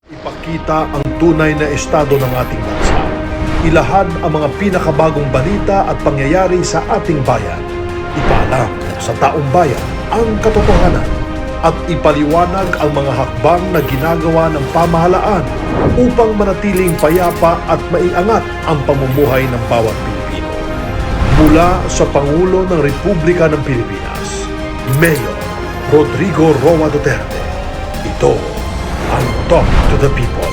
Ipakita ang tunay na estado ng ating bansa. Ilahad ang mga pinakabagong balita at pangyayari sa ating bayan. Ipaalam sa taong bayan ang katotohanan at ipaliwanag ang mga hakbang na ginagawa ng pamahalaan upang manatiling payapa at maiangat ang pamumuhay ng bawat Pilipino. Mula sa Pangulo ng Republika ng Pilipinas, Mayor Rodrigo Duterte. Ito ang Talk to the People.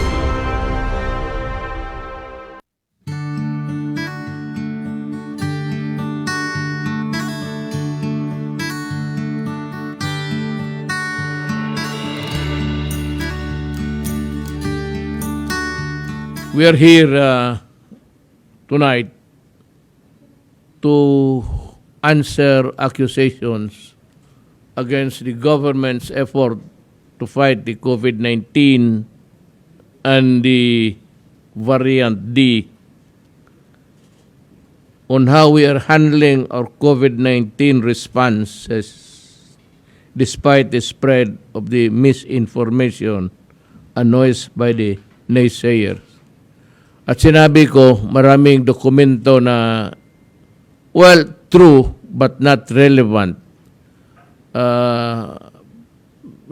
We are here tonight to answer accusations against the government's effort to fight the COVID-19 and the variant D, on how we are handling our COVID-19 responses despite the spread of the misinformation unnoised by the naysayers. At sinabi ko, maraming dokumento na, well, true but not relevant.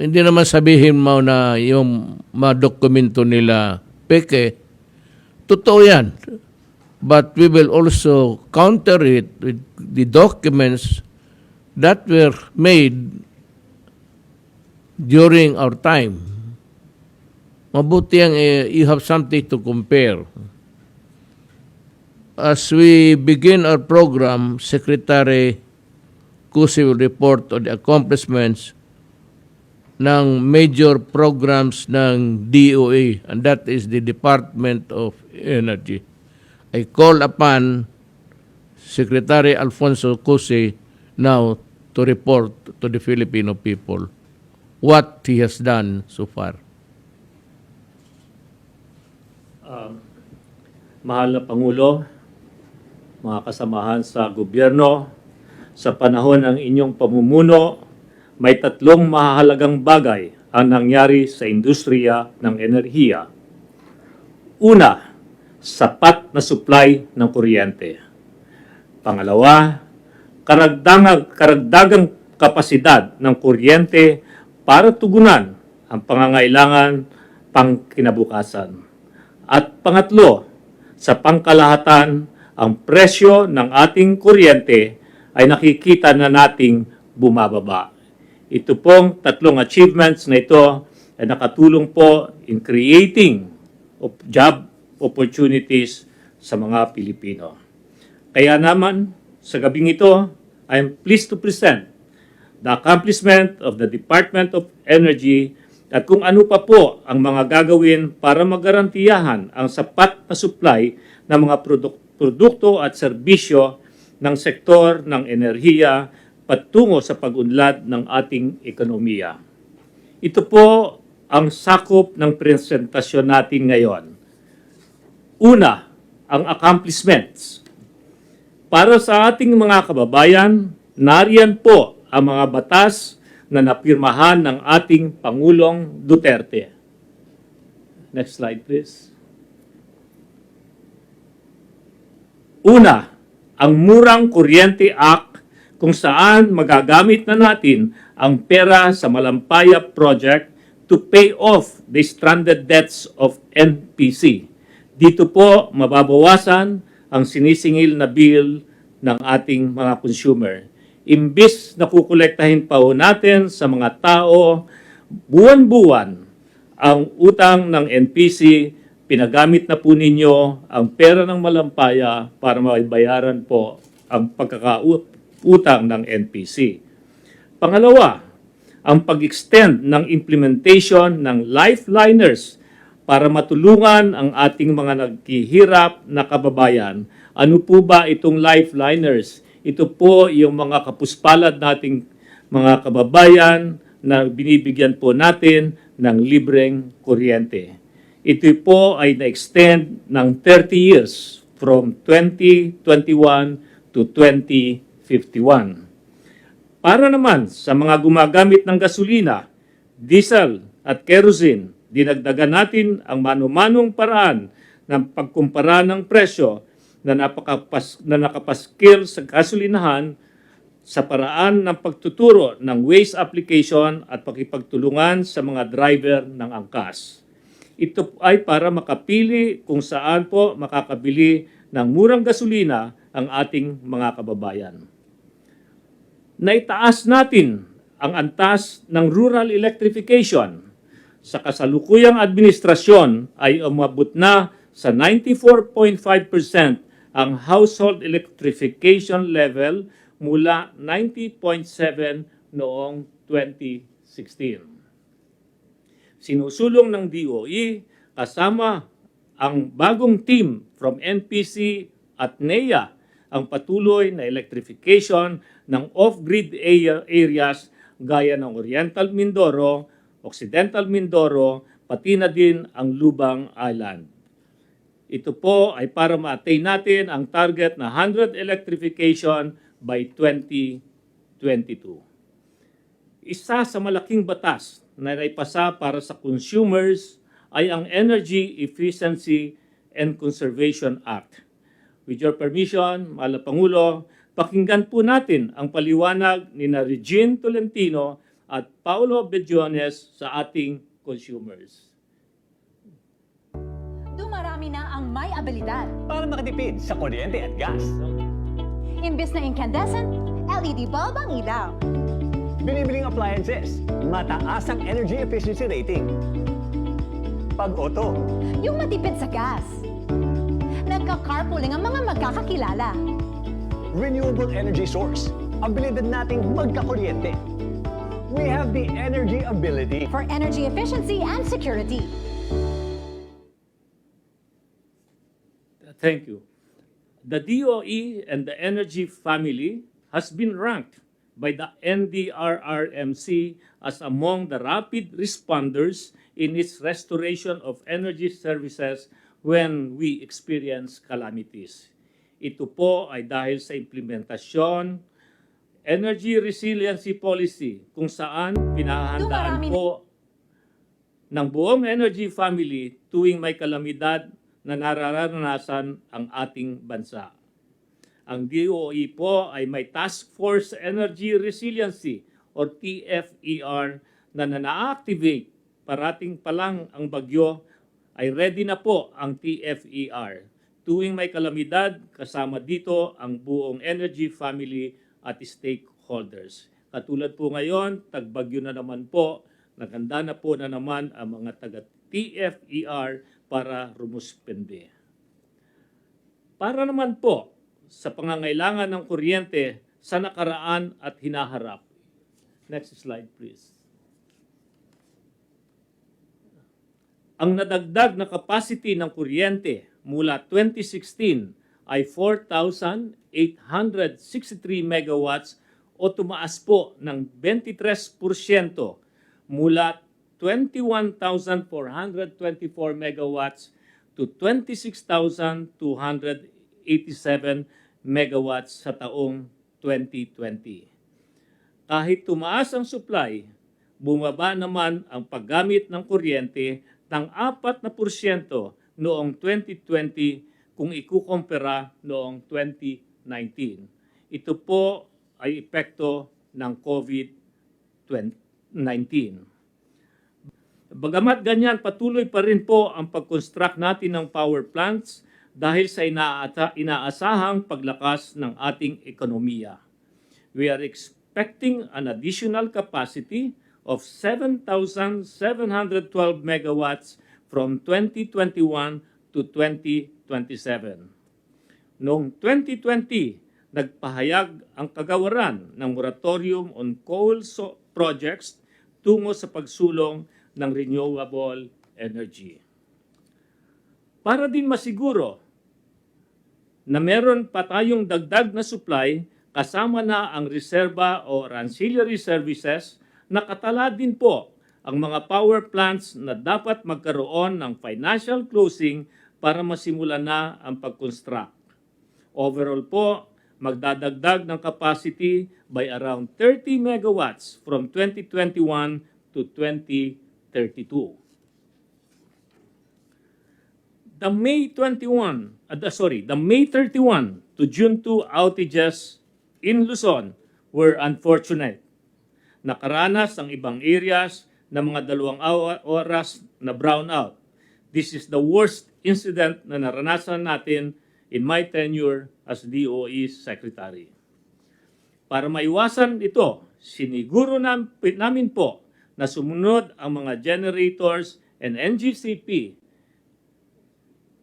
Hindi naman sabihin mo na yung mga dokumento nila peke. Totoo yan. But we will also counter it with the documents that were made during our time. Mabuti ang you have something to compare. As we begin our program, Secretary Cusi will report on the accomplishments ng major programs ng DOE, and that is the Department of Energy. I call upon Secretary Alfonso Cusi now to report to the Filipino people what he has done so far. Mahal na Pangulo, mga kasamahan sa gobyerno, sa panahon ng inyong pamumuno, may tatlong mahalagang bagay ang nangyari sa industriya ng enerhiya. Una, sapat na supply ng kuryente. Pangalawa, karagdagang kapasidad ng kuryente para tugunan ang pangangailangan pang kinabukasan. At pangatlo, sa pangkalahatan, ang presyo ng ating kuryente ay nakikita na nating bumababa. Ito pong tatlong achievements na ito ay nakatulong po in creating job opportunities sa mga Pilipino. Kaya naman, sa gabing ito, I am pleased to present the accomplishment of the Department of Energy at kung ano pa po ang mga gagawin para magarantiyahan ang sapat na supply ng mga produkto at serbisyo ng sektor ng enerhiya patungo sa pag-unlad ng ating ekonomiya. Ito po ang sakop ng presentasyon natin ngayon. Una, ang accomplishments. Para sa ating mga kababayan, nariyan po ang mga batas na napirmahan ng ating Pangulong Duterte. Next slide, please. Una, ang Murang Kuryente Act kung saan magagamit na natin ang pera sa Malampaya Project to pay off the stranded debts of NPC. Dito po mababawasan ang sinisingil na bill ng ating mga consumer. Imbis na kukolektahin pa ho natin sa mga tao, buwan-buwan ang utang ng NPC, pinagamit na po ninyo ang pera ng Malampaya para maibayaran po ang pagkakautang ng NPC. Pangalawa, ang pag-extend ng implementation ng lifeliners para matulungan ang ating mga naghihirap na kababayan. Ano po ba itong lifeliners? Ito po yung mga kapuspalad nating mga kababayan na binibigyan po natin ng libreng kuryente. Ito po ay na-extend ng 30 years from 2021 to 2051. Para naman sa mga gumagamit ng gasolina, diesel at kerosene, Dinagdagan natin ang mano-manong paraan ng pagkumpara ng presyo na nakapaskil sa gasolinahan sa paraan ng pagtuturo ng waste application at pakipagtulungan sa mga driver ng angkas. Ito ay para makapili kung saan po makakabili ng murang gasolina ang ating mga kababayan. Naitaas natin ang antas ng rural electrification. Sa kasalukuyang administrasyon ay umabot na sa 94.5% ang household electrification level mula 90.7 noong 2016. Sinusulong ng DOE kasama ang bagong team from NPC at NEA ang patuloy na electrification ng off-grid areas gaya ng Oriental Mindoro, Occidental Mindoro, pati na din ang Lubang Island. Ito po ay para ma-attain natin ang target na 100 electrification by 2022. Isa sa malaking batas na naipasa para sa consumers ay ang Energy Efficiency and Conservation Act. With your permission, Mahal na Pangulo, pakinggan po natin ang paliwanag ni Regine Tolentino at Paulo Bediones sa ating consumers. Dumarami na ang may abilidad. Para makatipid sa kuryente at gas. Imbes na incandescent, LED bulb ang ilaw. Binibiling appliances, mataas ang energy efficiency rating. Pag-auto, Yung matipid sa gas. Nagka-carpooling ang mga magkakakilala. renewable energy source, abilidad nating magkakuryente. We have the energy ability. For energy efficiency and security. Thank you. The DOE and the energy family has been ranked by the NDRRMC as among the rapid responders in its restoration of energy services when we experience calamities. Ito po ay dahil sa implementasyon, energy resiliency policy kung saan pinahahandaan po ng buong energy family tuwing may kalamidad na nararanasan ang ating bansa. Ang DOE po ay may Task Force Energy Resiliency or TFER na na-activate parating pa lang ang bagyo ay ready na po ang TFER. Tuwing may kalamidad, kasama dito ang buong energy family at stakeholders. Katulad po ngayon, tagbagyo na naman po, naganda na po na naman ang mga taga-TFER para rumuspende. Para naman po sa pangangailangan ng kuryente sa nakaraan at hinaharap. Next slide, please. Ang nadagdag na capacity ng kuryente mula 2016 ay 4,863 megawatts o tumaas po ng 23% mula 21,424 megawatts to 26,287 megawatts sa taong 2020. Kahit tumaas ang supply, bumaba naman ang paggamit ng kuryente ng 4% noong 2020 kung ikukumpara noong 2019. Ito po ay epekto ng COVID-19. Bagamat ganyan, patuloy pa rin po ang pag-construct natin ng power plants dahil sa inaasahang paglakas ng ating ekonomiya. We are expecting an additional capacity of 7,712 megawatts from 2021 to 2027. Noong 2020, nagpahayag ang kagawaran ng moratorium on coal projects tungo sa pagsulong ng renewable energy. Para din masiguro na meron pa tayong dagdag na supply kasama na ang reserba o ancillary services, nakatala din po ang mga power plants na dapat magkaroon ng financial closing para masimulan na ang pag-construct. Overall po, magdadagdag ng capacity by around 30 megawatts from 2021 to 2032. The May 31 to June 2 outages in Luzon were unfortunate. Nakaranas ang ibang areas ng mga 2 oras na brownout. This is the worst incident na naranasan natin in my tenure as DOE Secretary. Para maiwasan ito, siniguro namin po na sumunod ang mga generators and NGCP,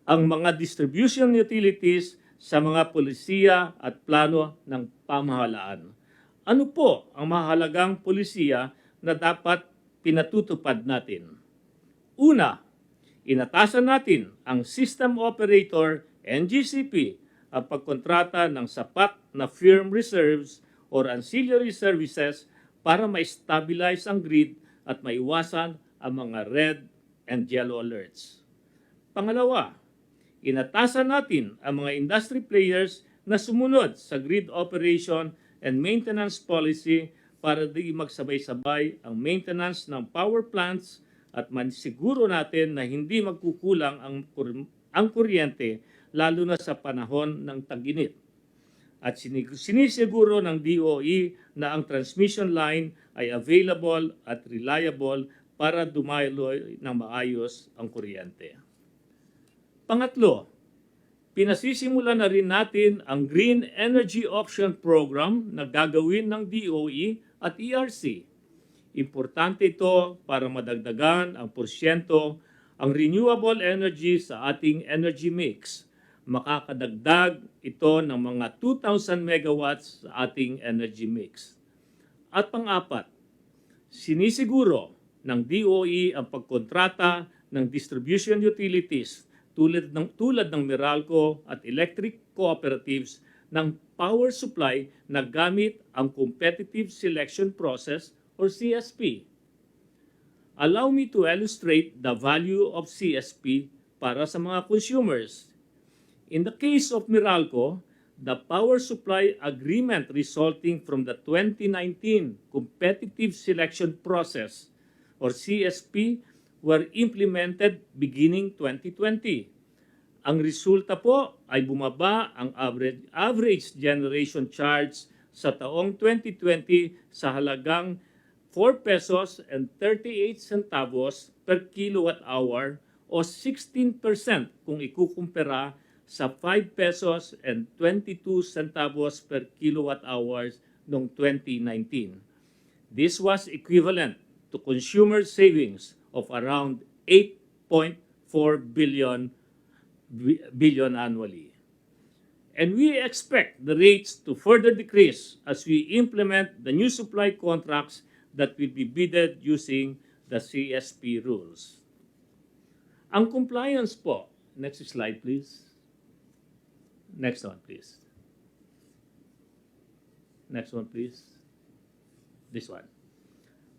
ang mga distribution utilities sa mga polisiya at plano ng pamahalaan. Ano po ang mahalagang polisiya na dapat pinatutupad natin? Una, inatasan natin ang system operator, NGCP, ang pagkontrata ng sapat na firm reserves or ancillary services para ma-stabilize ang grid at maiwasan ang mga red and yellow alerts. Pangalawa, inatasan natin ang mga industry players na sumunod sa grid operation and maintenance policy para di magsabay-sabay ang maintenance ng power plants at mansiguro natin na hindi magkukulang ang kuryente lalo na sa panahon ng tag-init. At sinisiguro ng DOE na ang transmission line ay available at reliable para dumaloy ng maayos ang kuryente. Pangatlo, pinasisimulan na rin natin ang Green Energy Option Program na gagawin ng DOE at ERC. Importante ito para madagdagan ang porsyento ang renewable energy sa ating energy mix. Makakadagdag ito ng mga 2,000 megawatts sa ating energy mix. At pang-apat, sinisiguro ng DOE ang pagkontrata ng distribution utilities tulad ng Meralco at electric cooperatives ng power supply na gamit ang competitive selection process or CSP. Allow me to illustrate the value of CSP para sa mga consumers. In the case of Meralco, the power supply agreement resulting from the 2019 competitive selection process or CSP were implemented beginning 2020. Ang resulta po ay bumaba ang average generation charge sa taong 2020 sa halagang 4 pesos and 38 centavos per kilowatt hour o 16% kung ikukumpara sa 5 pesos and 22 centavos per kilowatt hours noong 2019. This was equivalent to consumer savings of around 8.4 billion annually. And we expect the rates to further decrease as we implement the new supply contracts that will be bidded using the CSP rules. Ang compliance po, next slide please. Next one please. Next one please. This one.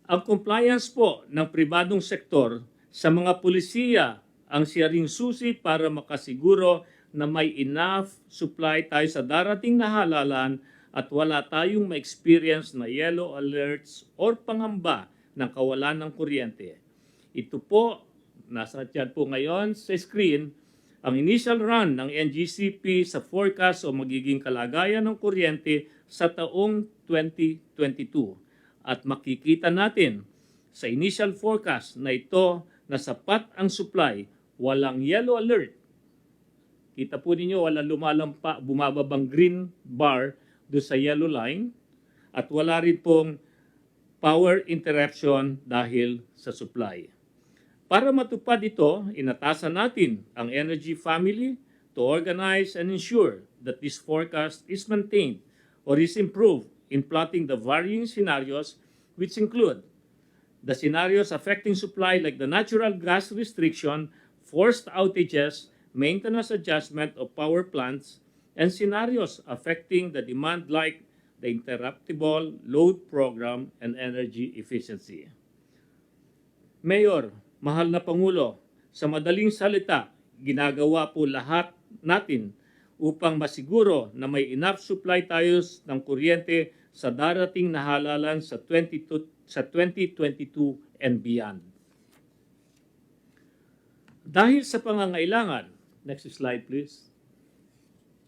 Ang compliance po ng pribadong sektor sa mga pulisiya ang siyaring susi para makasiguro na may enough supply tayo sa darating na halalan at wala tayong ma-experience na yellow alerts or pangamba ng kawalan ng kuryente. Ito po, nasa dyan po ngayon sa screen, ang initial run ng NGCP sa forecast o magiging kalagayan ng kuryente sa taong 2022. At makikita natin sa initial forecast na ito na sapat ang supply, walang yellow alert. Kita po ninyo, walang bumababang green bar doon sa yellow line at wala rin pong power interruption dahil sa supply. Para matupad ito, inatasan natin ang energy family to organize and ensure that this forecast is maintained or is improved in plotting the varying scenarios which include the scenarios affecting supply like the natural gas restriction, forced outages, maintenance adjustment of power plants, and scenarios affecting the demand like the interruptible load program and energy efficiency. Mayor, mahal na Pangulo, sa madaling salita, ginagawa po lahat natin upang masiguro na may enough supply tayo ng kuryente sa darating na halalan sa 2022 and beyond. Dahil sa pangangailangan Next slide, please.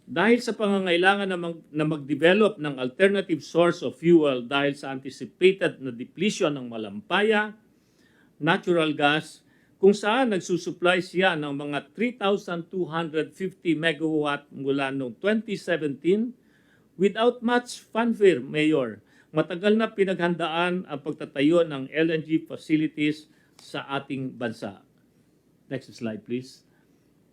Dahil sa pangangailangan na mag-develop ng alternative source of fuel dahil sa anticipated na depletion ng malampaya, natural gas, kung saan nagsusupply siya ng mga 3,250 megawatt mula noong 2017, without much fanfare, Mayor, matagal na pinaghandaan ang pagtatayo ng LNG facilities sa ating bansa. Next slide, please.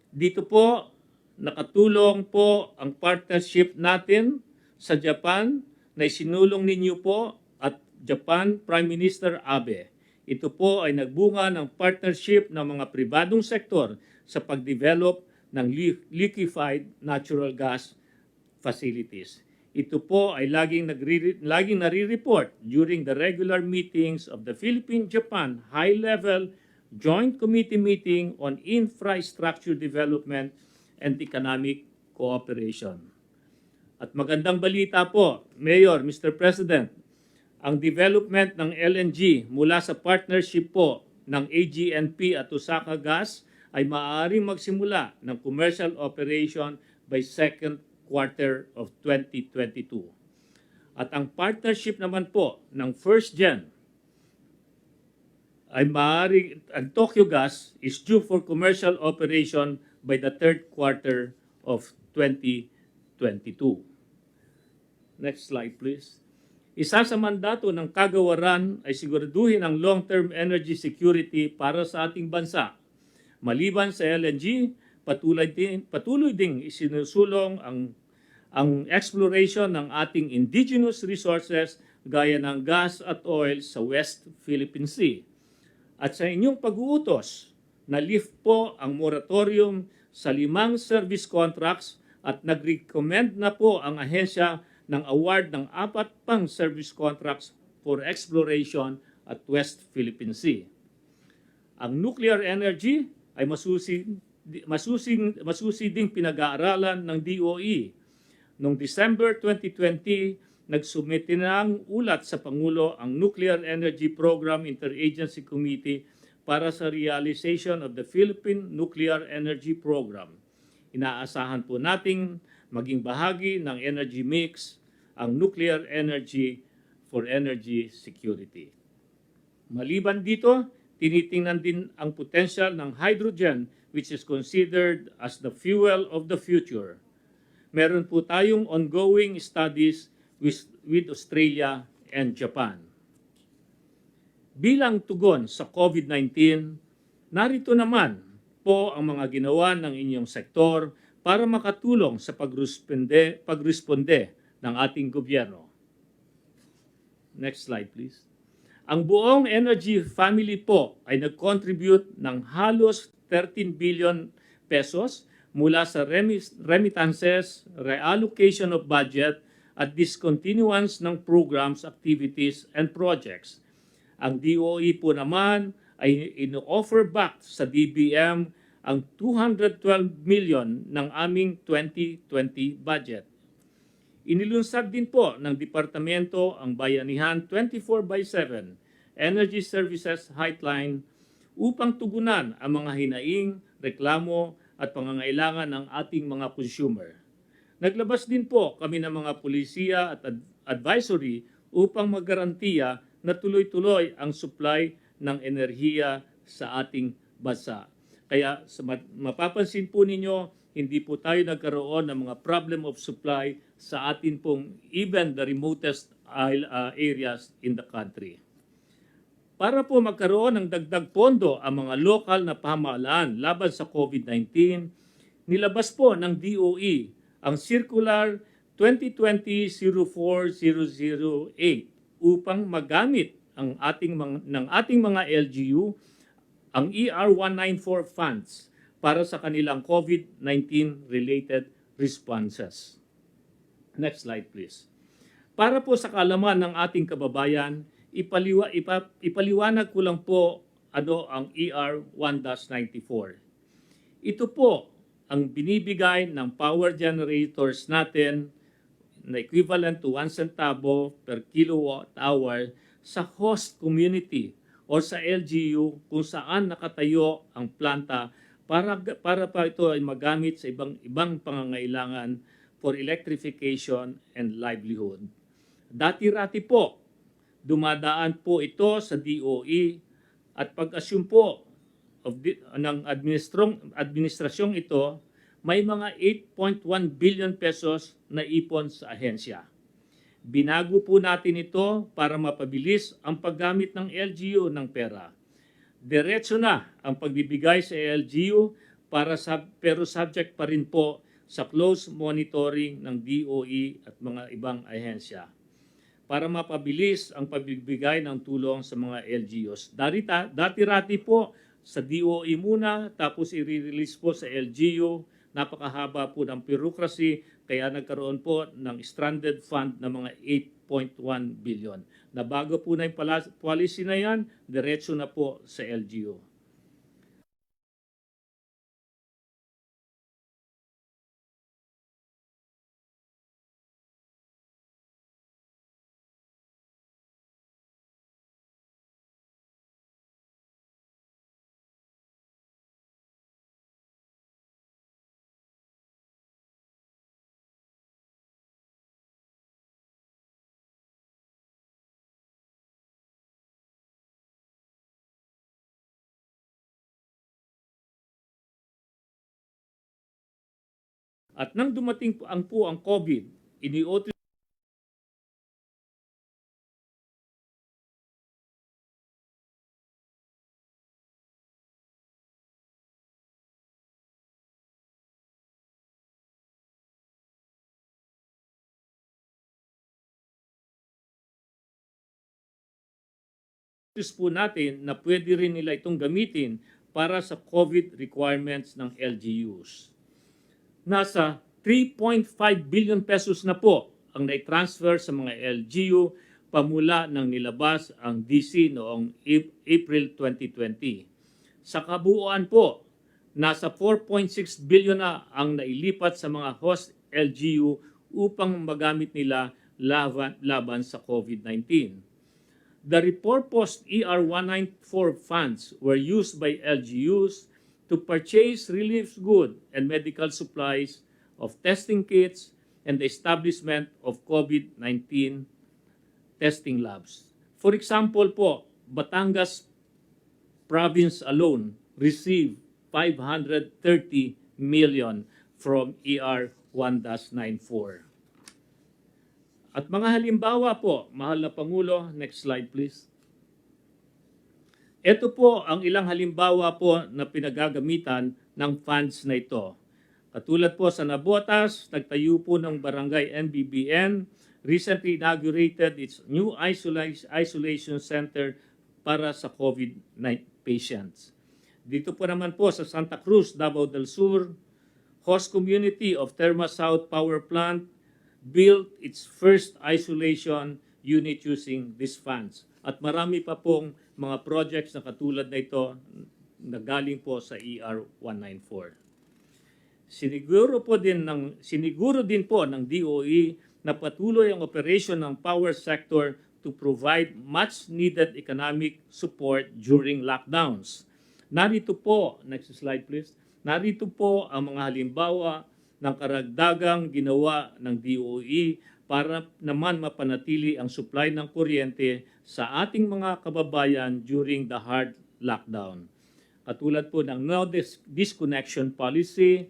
Dito po, nakatulong po ang partnership natin sa Japan na isinulong ninyo po at Japan Prime Minister Abe. Ito po ay nagbunga ng partnership ng mga pribadong sektor sa pagdevelop ng liquefied natural gas facilities. Ito po ay laging nare-report during the regular meetings of the Philippine-Japan High-Level Joint Committee Meeting on Infrastructure Development and Economic Cooperation. At magandang balita po, Mayor, Mr. President, ang development ng LNG mula sa partnership po ng AGNP at Osaka Gas ay maaaring magsimula ng commercial operation by second quarter of 2022. At ang partnership naman po ng first gen ay maaaring, ang Tokyo Gas is due for commercial operation by the third quarter of 2022. Next slide, please. Isa sa mandato ng kagawaran ay siguraduhin ang long-term energy security para sa ating bansa. Maliban sa LNG, patuloy ding isinusulong ang exploration ng ating indigenous resources gaya ng gas at oil sa West Philippine Sea. At sa inyong pag-uutos, na-lift po ang moratorium sa 5 service contracts at nag-recommend na po ang ahensya ng award ng 4 pang service contracts for exploration at West Philippine Sea. Ang nuclear energy ay masusi ding pinag-aaralan ng DOE. Noong December 2020, nagsumite na ang ulat sa Pangulo ang Nuclear Energy Program Interagency Committee para sa realization of the Philippine Nuclear Energy Program. Inaasahan po nating maging bahagi ng energy mix ang nuclear energy for energy security. Maliban dito, tinitingnan din ang potential ng hydrogen, which is considered as the fuel of the future. Meron po tayong ongoing studies with Australia and Japan. Bilang tugon sa COVID-19, narito naman po ang mga ginawa ng inyong sektor para makatulong sa pagresponde ng ating gobyerno. Next slide, please. Ang buong energy family po ay nag-contribute ng halos 13 billion pesos mula sa remittances, reallocation of budget, at discontinuance ng programs, activities, and projects. Ang DOE po naman ay ino-offer back sa DBM ang 212 million ng aming 2020 budget. Inilunsad din po ng Departamento ang Bayanihan 24/7 Energy Services Hotline upang tugunan ang mga hinaing, reklamo at pangangailangan ng ating mga consumer. Naglabas din po kami ng mga pulisiya at advisory upang magarantiya na tuloy-tuloy ang supply ng enerhiya sa ating bansa. Kaya mapapansin po ninyo, hindi po tayo nagkaroon ng mga problem of supply sa atin pong even the remotest areas in the country. Para po magkaroon ng dagdag pondo ang mga lokal na pamahalaan laban sa COVID-19, nilabas po ng DOE ang Circular 2020-04008 upang magamit ng ating mga LGU ang ER-194 funds para sa kanilang COVID-19 related responses. Next slide, please. Para po sa kaalaman ng ating kababayan, ipaliwanag ko lang po ano ang ER-1-94. Ito po ang binibigay ng power generators natin na equivalent to 1 centavo per kilowatt hour sa host community o sa LGU kung saan nakatayo ang planta para pa ito ay magamit sa ibang pangangailangan for electrification and livelihood. Dati-rati po, dumadaan po ito sa DOE at pag-assume po ng administrasyong ito, may mga 8.1 billion pesos na ipon sa ahensya. Binago po natin ito para mapabilis ang paggamit ng LGU ng pera. Diretso na ang pagbibigay sa LGU pero subject pa rin po sa close monitoring ng DOE at mga ibang ahensya para mapabilis ang pagbibigay ng tulong sa mga LGUs. Dati-rati po sa DOE muna, tapos i-release po sa LGU. Napakahaba po ng bureaucracy, kaya nagkaroon po ng stranded fund na mga 8.1 billion. Nabago po na yung policy na yan, diretso na po sa LGU. At nang dumating po ang COVID, iniutos po natin na pwede rin nila itong gamitin para sa COVID requirements ng LGUs. Nasa 3.5 billion pesos na po ang nai-transfer sa mga LGU pamula nang nilabas ang DC noong April 2020. Sa kabuuan po, nasa 4.6 billion na ang nailipat sa mga host LGU upang magamit nila laban sa COVID-19. The repurposed ER-194 funds were used by LGUs to purchase relief goods and medical supplies, of testing kits, and the establishment of COVID-19 testing labs. For example po, Batangas province alone received 530 million from ER-1-94. At mga halimbawa po, mahal na Pangulo, next slide please. Ito po ang ilang halimbawa po na pinagagamitan ng funds na ito. Katulad po sa Nabotas, nagtayo po ng Barangay NBBN, recently inaugurated its new isolation center para sa COVID-19 patients. Dito po naman po sa Santa Cruz, Davao del Sur, host community of Terma South Power Plant built its first isolation unit using these funds. At marami pa pong mga projects na katulad na ito na galing po sa ER-194. Siniguro din po ng DOE na patuloy ang operation ng power sector to provide much needed economic support during lockdowns. Narito po, next slide please, narito po ang mga halimbawa ng karagdagang ginawa ng DOE para naman mapanatili ang supply ng kuryente sa ating mga kababayan during the hard lockdown. Katulad po ng no disconnection policy,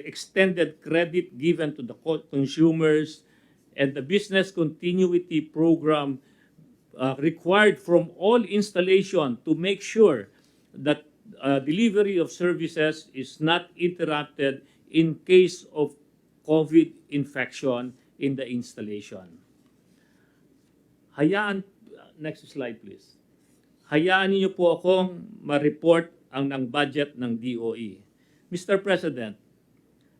extended credit given to the consumers, and the business continuity program required from all installation to make sure that delivery of services is not interrupted in case of COVID infection in the installation. Next slide please. Hayaan niyo po akong ma-report ang budget ng DOE. Mr. President,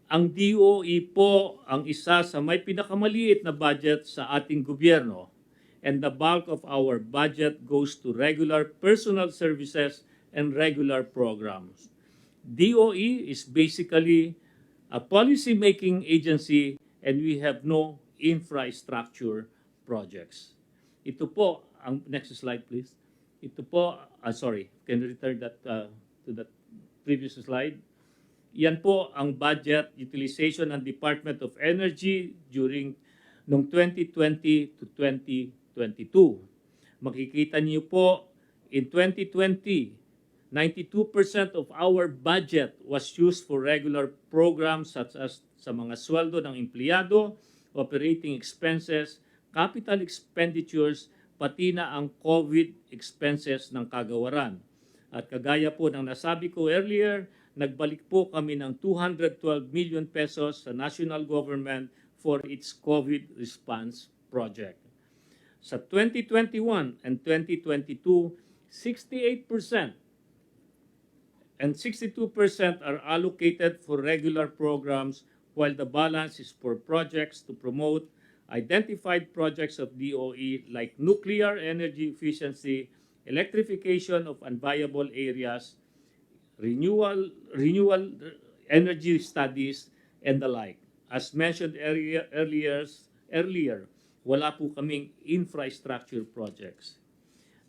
ang DOE po ang isa sa may pinakamaliit na budget sa ating gobyerno, and the bulk of our budget goes to regular personal services and regular programs. DOE is basically a policy-making agency and we have no infrastructure projects. Ito po, ang next slide please. Ito po, sorry, can you return that to that previous slide. Yan po ang budget utilization ng Department of Energy during noong 2020 to 2022. Makikita niyo po, in 2020, 92% of our budget was used for regular programs such as sa mga sweldo ng empleyado, operating expenses, capital expenditures, pati na ang COVID expenses ng kagawaran. At kagaya po ng nasabi ko earlier, nagbalik po kami ng 212 million pesos sa national government for its COVID response project. Sa 2021 and 2022, 68% and 62% are allocated for regular programs while the balance is for projects to promote identified projects of DOE like nuclear energy efficiency, electrification of unviable areas, renewal energy studies, and the like. As mentioned earlier, wala po kaming infrastructure projects.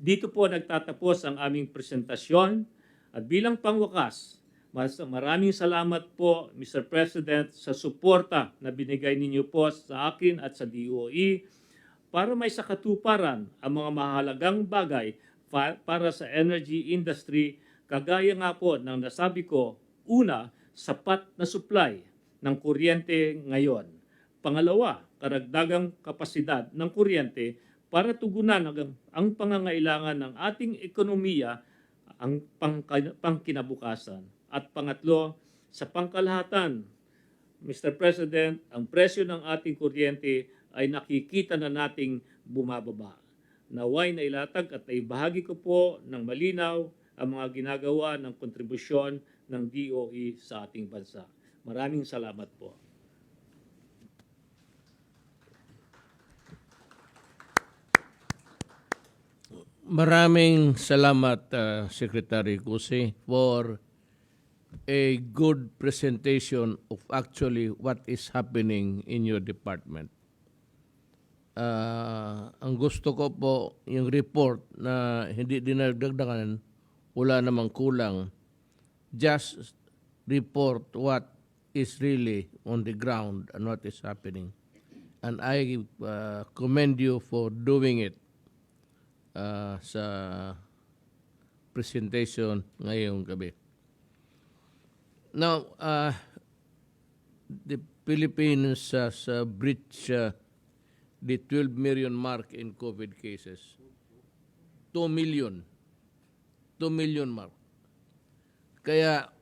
Dito po nagtatapos ang aming presentasyon. At bilang pangwakas, maraming salamat po, Mr. President, sa suporta na binigay ninyo po sa akin at sa DOE para may sakatuparan ang mga mahalagang bagay para sa energy industry, kagaya nga po ng nasabi ko, una, sapat na supply ng kuryente ngayon. Pangalawa, karagdagang kapasidad ng kuryente para tugunan ang pangangailangan ng ating ekonomiya ang pangkinabukasan. At pangatlo, sa pangkalahatan, Mr. President, ang presyo ng ating kuryente ay nakikita na nating bumababa. Naway na ilatag at naibahagi ko po ng malinaw ang mga ginagawa ng kontribusyon ng DOE sa ating bansa. Maraming salamat po. Maraming salamat, Secretary Cusi, for a good presentation of actually what is happening in your department. Ang gusto ko po, yung report na hindi dinagdagdagan, wala namang kulang. Just report what is really on the ground and what is happening. And I commend you for doing it. Sa presentation ngayong gabi. Now, the Philippines has breached the 12 million mark in COVID cases. 2 million. 2 million mark. Kaya,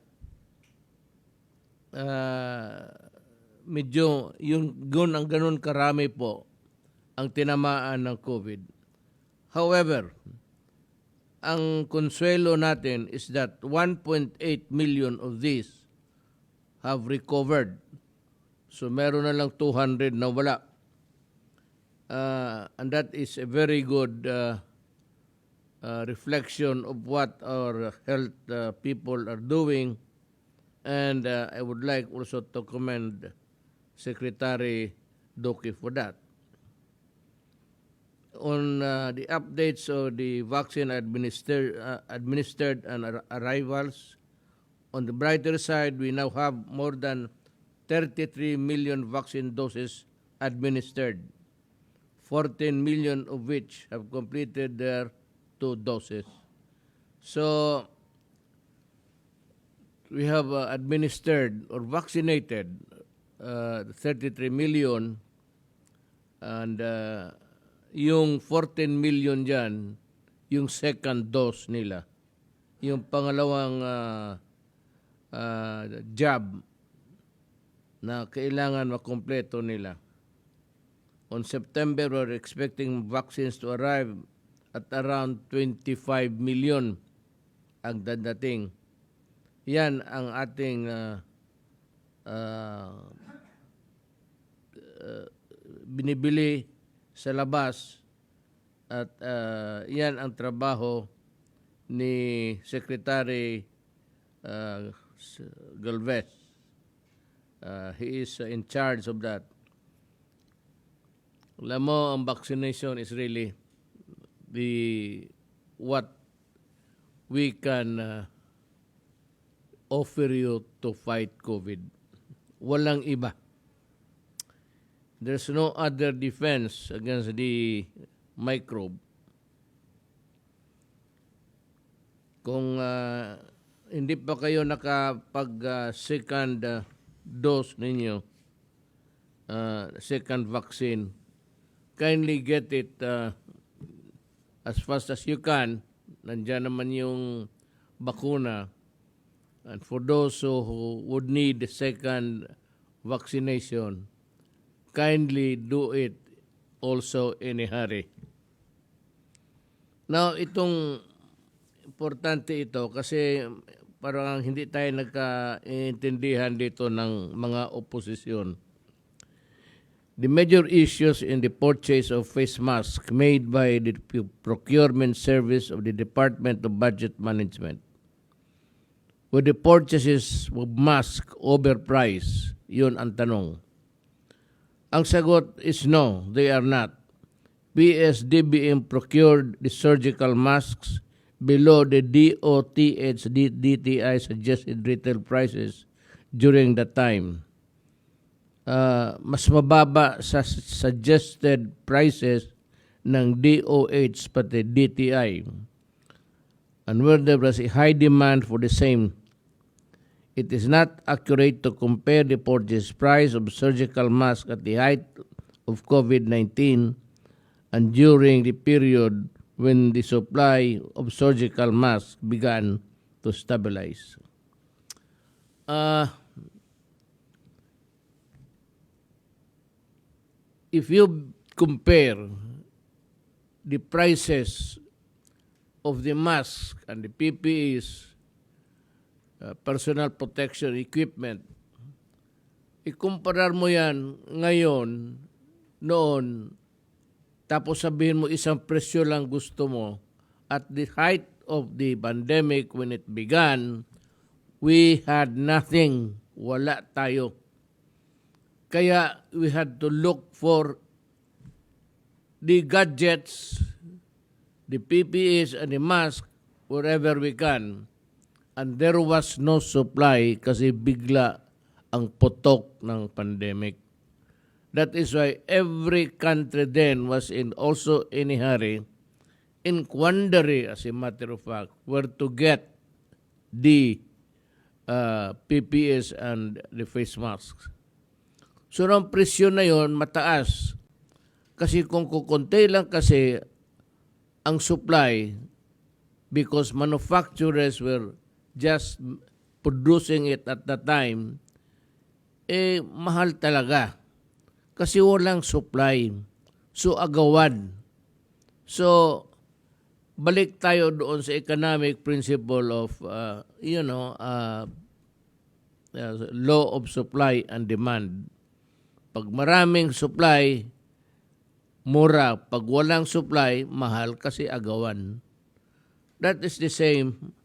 medyo yung ganun karami po ang tinamaan ng COVID. However, ang konsuelo natin is that 1.8 million of these have recovered. So meron na lang 200 na wala. And that is a very good reflection of what our health people are doing. And I would like also to commend Secretary Duque for that. On the updates of the vaccine administered and arrivals, on the brighter side, we now have more than 33 million vaccine doses administered, 14 million of which have completed their 2 doses. So, we have administered or vaccinated 33 million, and yung 14 million dyan, yung second dose nila. Yung pangalawang jab na kailangan makompleto nila. On September, we're expecting vaccines to arrive at around 25 million ang dadating. Yan ang ating binibili sa labas, at yan ang trabaho ni Secretary Galvez. He is in charge of that. Alam mo, ang vaccination is really what we can offer you to fight COVID. Walang iba. There's no other defense against the microbe. Kung hindi pa kayo nakapag-second dose ninyo, second vaccine, kindly get it as fast as you can. Nandiyan naman yung bakuna. And for those who would need the second vaccination, kindly do it also in a hurry. Now, itong importante ito kasi parang hindi tayo nagkaintindihan dito ng mga oposisyon. The major issues in the purchase of face masks made by the procurement service of the Department of Budget Management. Were the purchases of masks overpriced? Yun ang tanong. Ang sagot is no, they are not. PSDBM procured the surgical masks below the DOTH DTI suggested retail prices during that time. Mas mababa sa suggested prices ng DOH pati DTI. And where there was a high demand for the same, it is not accurate to compare the purchase price of surgical masks at the height of COVID-19 and during the period when the supply of surgical masks began to stabilize. If you compare the prices of the masks and the PPEs, personal protection equipment, ikumparar mo yan ngayon, noon, tapos sabihin mo isang presyo lang gusto mo, at the height of the pandemic when it began, we had nothing. Wala tayo. Kaya we had to look for the gadgets, the PPEs and the mask wherever we can. And there was no supply kasi bigla ang putok ng pandemic. That is why every country then was also in a hurry, in quandary as a matter of fact, where to get the PPEs and the face masks. So ang presyo na yon mataas. Kasi kung kukunti lang kasi ang supply because manufacturers were just producing it at the time, mahal talaga. Kasi walang supply. So, agawan. So, balik tayo doon sa economic principle of, law of supply and demand. Pag maraming supply, mura. Pag walang supply, mahal kasi agawan. That is the same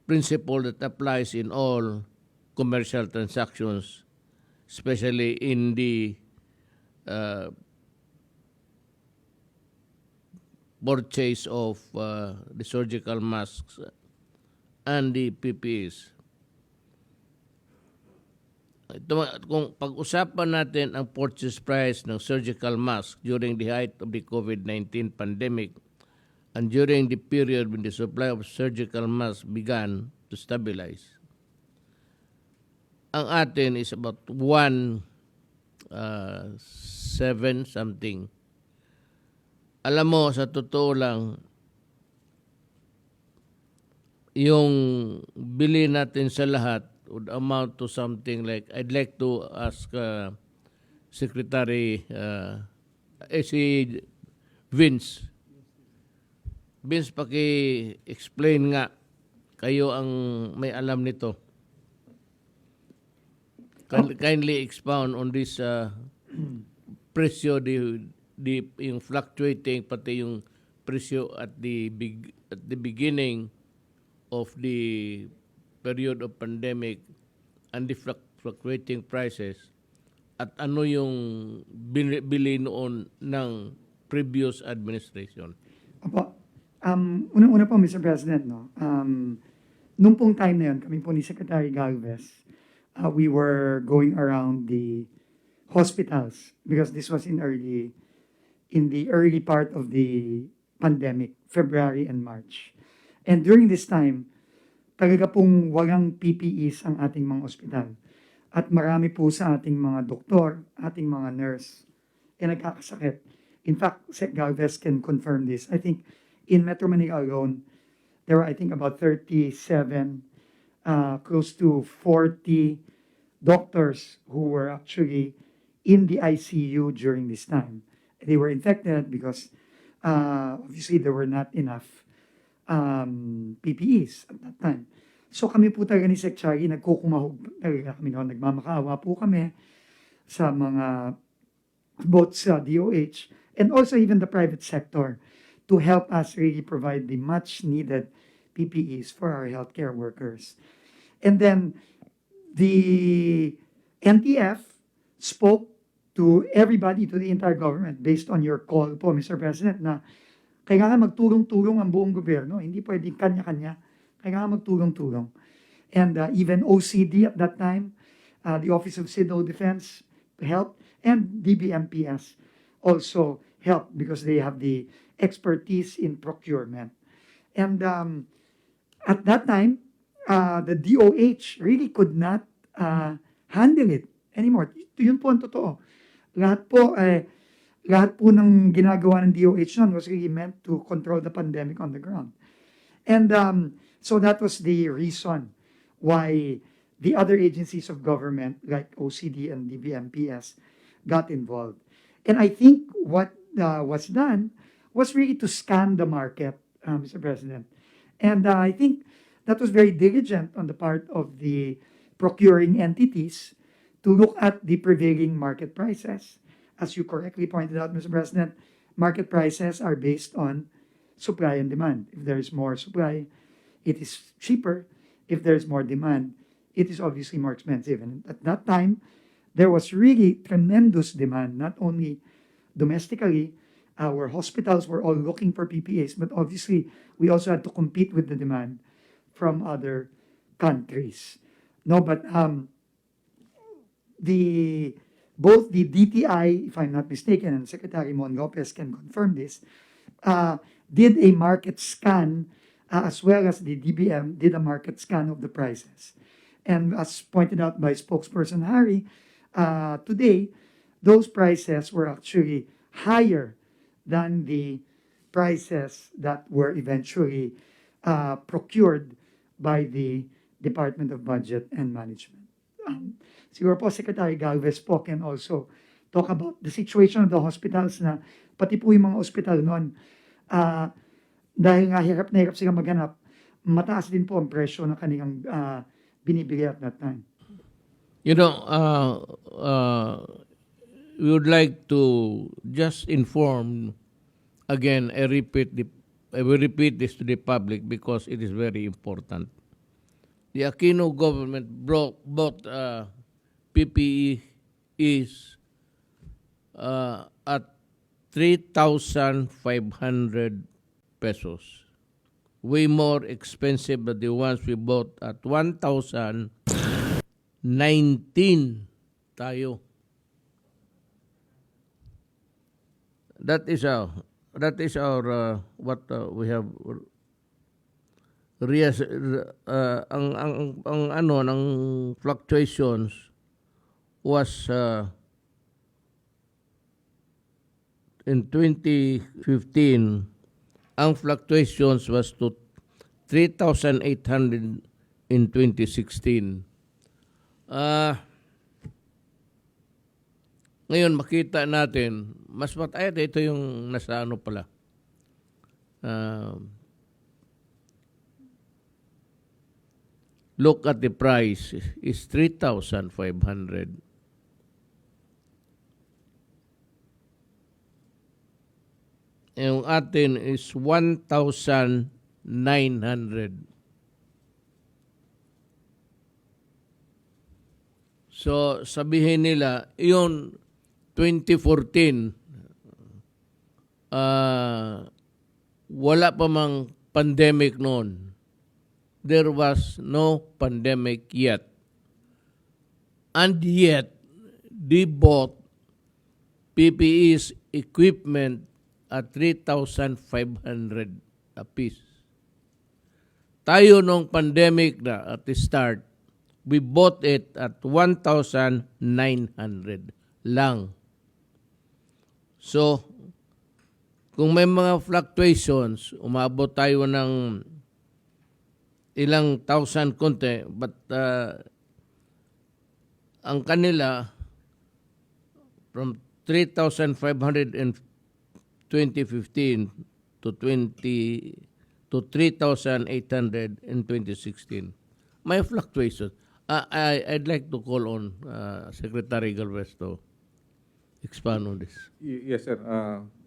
principle that applies in all commercial transactions, especially in the purchase of the surgical masks and the PPEs. Kung pag-usapan natin ang purchase price ng surgical mask during the height of the COVID-19 pandemic and during the period when the supply of surgical masks began to stabilize, ang atin is about 1.7 something. Alam mo, sa totoo lang, yung bili natin sa lahat would amount to something like, I'd like to ask Secretary si Vince. Vince, paki-explain nga, kayo ang may alam nito. Kindly expound on this presyo, yung fluctuating, pati yung presyo at the beginning of the period of pandemic and the fluctuating prices, at ano yung bili noon ng previous administration. Opo. Una po, Mr. President, no? nung pong time na yun, kami po ni Secretary Galvez, we were going around the hospitals because this was in the early part of the pandemic, February and March. And during this time, talaga pong walang PPEs ang ating mga ospital. At marami po sa ating mga doktor, ating mga nurse, nagkakasakit. In fact, Sec Galvez can confirm this. I think in Metro Manila alone, there were, I think, about 37, close to 40 doctors who were actually in the ICU during this time. They were infected because obviously there were not enough PPEs at that time. So kami po talaga ni Sec Chari, nagkukumahog talaga kami noon. Nagmamakaawa po kami sa mga both sa DOH and also even the private sector to help us really provide the much needed PPEs for our healthcare workers. And then the NTF spoke to everybody, to the entire government, based on your call po, Mr. President, na kailangan magtulong-tulong ang buong gobyerno. Hindi pwedeng kanya-kanya. Kailangan magtulong-tulong. And even OCD at that time, the Office of Civil Defense helped, and DBMPS also helped because they have the expertise in procurement. And at that time, the DOH really could not handle it anymore. Yun po ang totoo. Lahat po ng ginagawa ng DOH noon was really meant to control the pandemic on the ground. And so that was the reason why the other agencies of government like OCD and DBMPS got involved. And I think what was done was really to scan the market, Mr. President. And I think that was very diligent on the part of the procuring entities to look at the prevailing market prices. As you correctly pointed out, Mr. President, market prices are based on supply and demand. If there is more supply, it is cheaper. If there is more demand, it is obviously more expensive. And at that time, there was really tremendous demand, not only domestically. Our hospitals were all looking for PPAs, but obviously we also had to compete with the demand from other countries. No, but both the DTI, if I'm not mistaken, and Secretary Mon Lopez can confirm this, did a market scan, as well as the DBM did a market scan of the prices. And as pointed out by spokesperson Harry, today, those prices were actually higher than the prices that were eventually procured by the Department of Budget and Management. Siguro po, Secretary Galvez po can also talk about the situation of the hospitals na pati po yung mga hospital noon, dahil nga hirap na hirap sila maghanap, mataas din po ang presyo ng kanilang binibili at that time. You know, we would like to just inform again. I will repeat this to the public because it is very important. The Aquino government bought PPE is at 3,500 pesos. Way more expensive than the ones we bought at 1,019 tayo. That is our what we have ang ano ng fluctuations was in 2015 ang fluctuations was to 3,800 in 2016. Ngayon makita natin mas mataas ito yung nasa ano pala. Look at the price is 3,500. Yung atin is 1,900. So sabihin nila, yun 2014, wala pa mang pandemic noon. there was no pandemic yet. And yet, they bought PPE's equipment at 3,500 a piece. Tayo nung pandemic na at the start, we bought it at 1,900 lang. So, kung may mga fluctuations, umabot tayo ng ilang thousand konti, but ang kanila from 3,500 in 2015 to 3,800 in 2016. May fluctuations. I'd like to call on Secretary Galvez to expand on this. Yes, sir.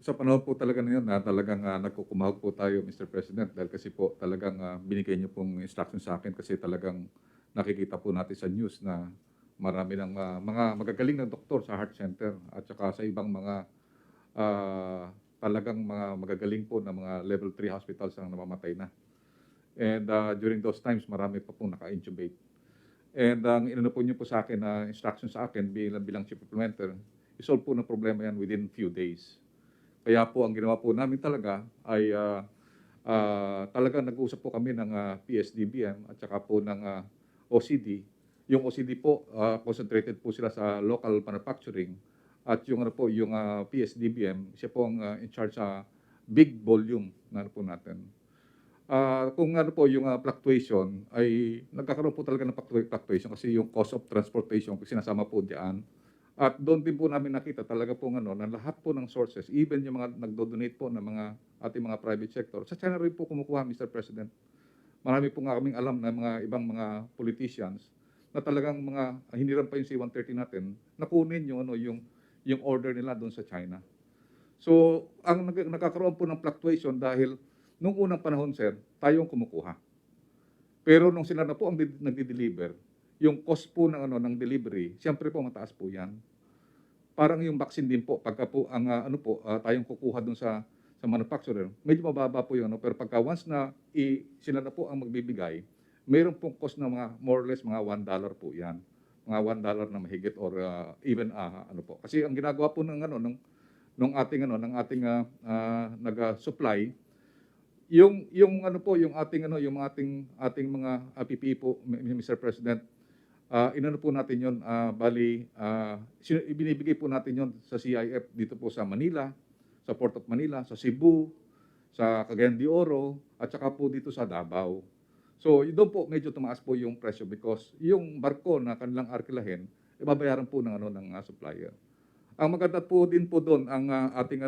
Sa panahon po talaga na yun na talagang nagkukumahog po tayo, Mr. President, dahil kasi po talagang binigay niyo pong instruction sa akin kasi talagang nakikita po natin sa news na marami ng mga magagaling na doktor sa heart center at saka sa ibang mga talagang mga magagaling po na mga level 3 hospitals ang namamatay na. And during those times, marami pa pong naka-intubate. And ang inano po niyo po sa akin na instruction sa akin bilang chief implementer, isolve po ng problema yan within few days. Kaya po ang ginawa po namin talaga ay talaga nag-uusap po kami ng PSDBM at saka po ng OCD. Yung OCD po, concentrated po sila sa local manufacturing at yung ano po, yung PSDBM, siya po ang in charge sa big volume na ano po natin. Kung ano po yung fluctuation ay nagkakaroon po talaga ng fluctuation kasi yung cost of transportation sinasama po diyan. At doon din po namin nakita talaga po ano na lahat po ng sources, even yung mga nagdo-donate po ng mga ating mga private sector, sa China rin po kumukuha, Mr. President. Marami po nga kaming alam na mga ibang mga politicians na talagang mga hiniram pa yung C-130 natin, nakunin yung ano yung order nila doon sa China. So, ang nagkakaroon po ng fluctuation dahil nung unang panahon, sir, tayo ang kumukuha. Pero nung sila na po ang nagde-deliver, yung cost po ng ano ng delivery, siyempre po mataas po 'yan. Parang yung vaccine din po, pagka po ang tayong kukuha doon sa manufacturer, medyo mababa po 'yung ano, pero pagka once na sila na po ang magbibigay, mayroon pong cost na mga more or less mga $1 po 'yan. Mga $1 na mahigit or even ano po. Kasi ang ginagawa po ng ano ng ating nag-supply yung ano po yung ating mga PPE po, Mr. President, inano po natin yon ibinibigay po natin yon sa CIF dito po sa Manila, sa Port of Manila, sa Cebu, sa Cagayan de Oro at saka po dito sa Davao. So doon po medyo tumaas po yung presyo because yung barko na kanilang arkilahin ibabayaran po ng supplier. Ang maganda po din po doon ang ating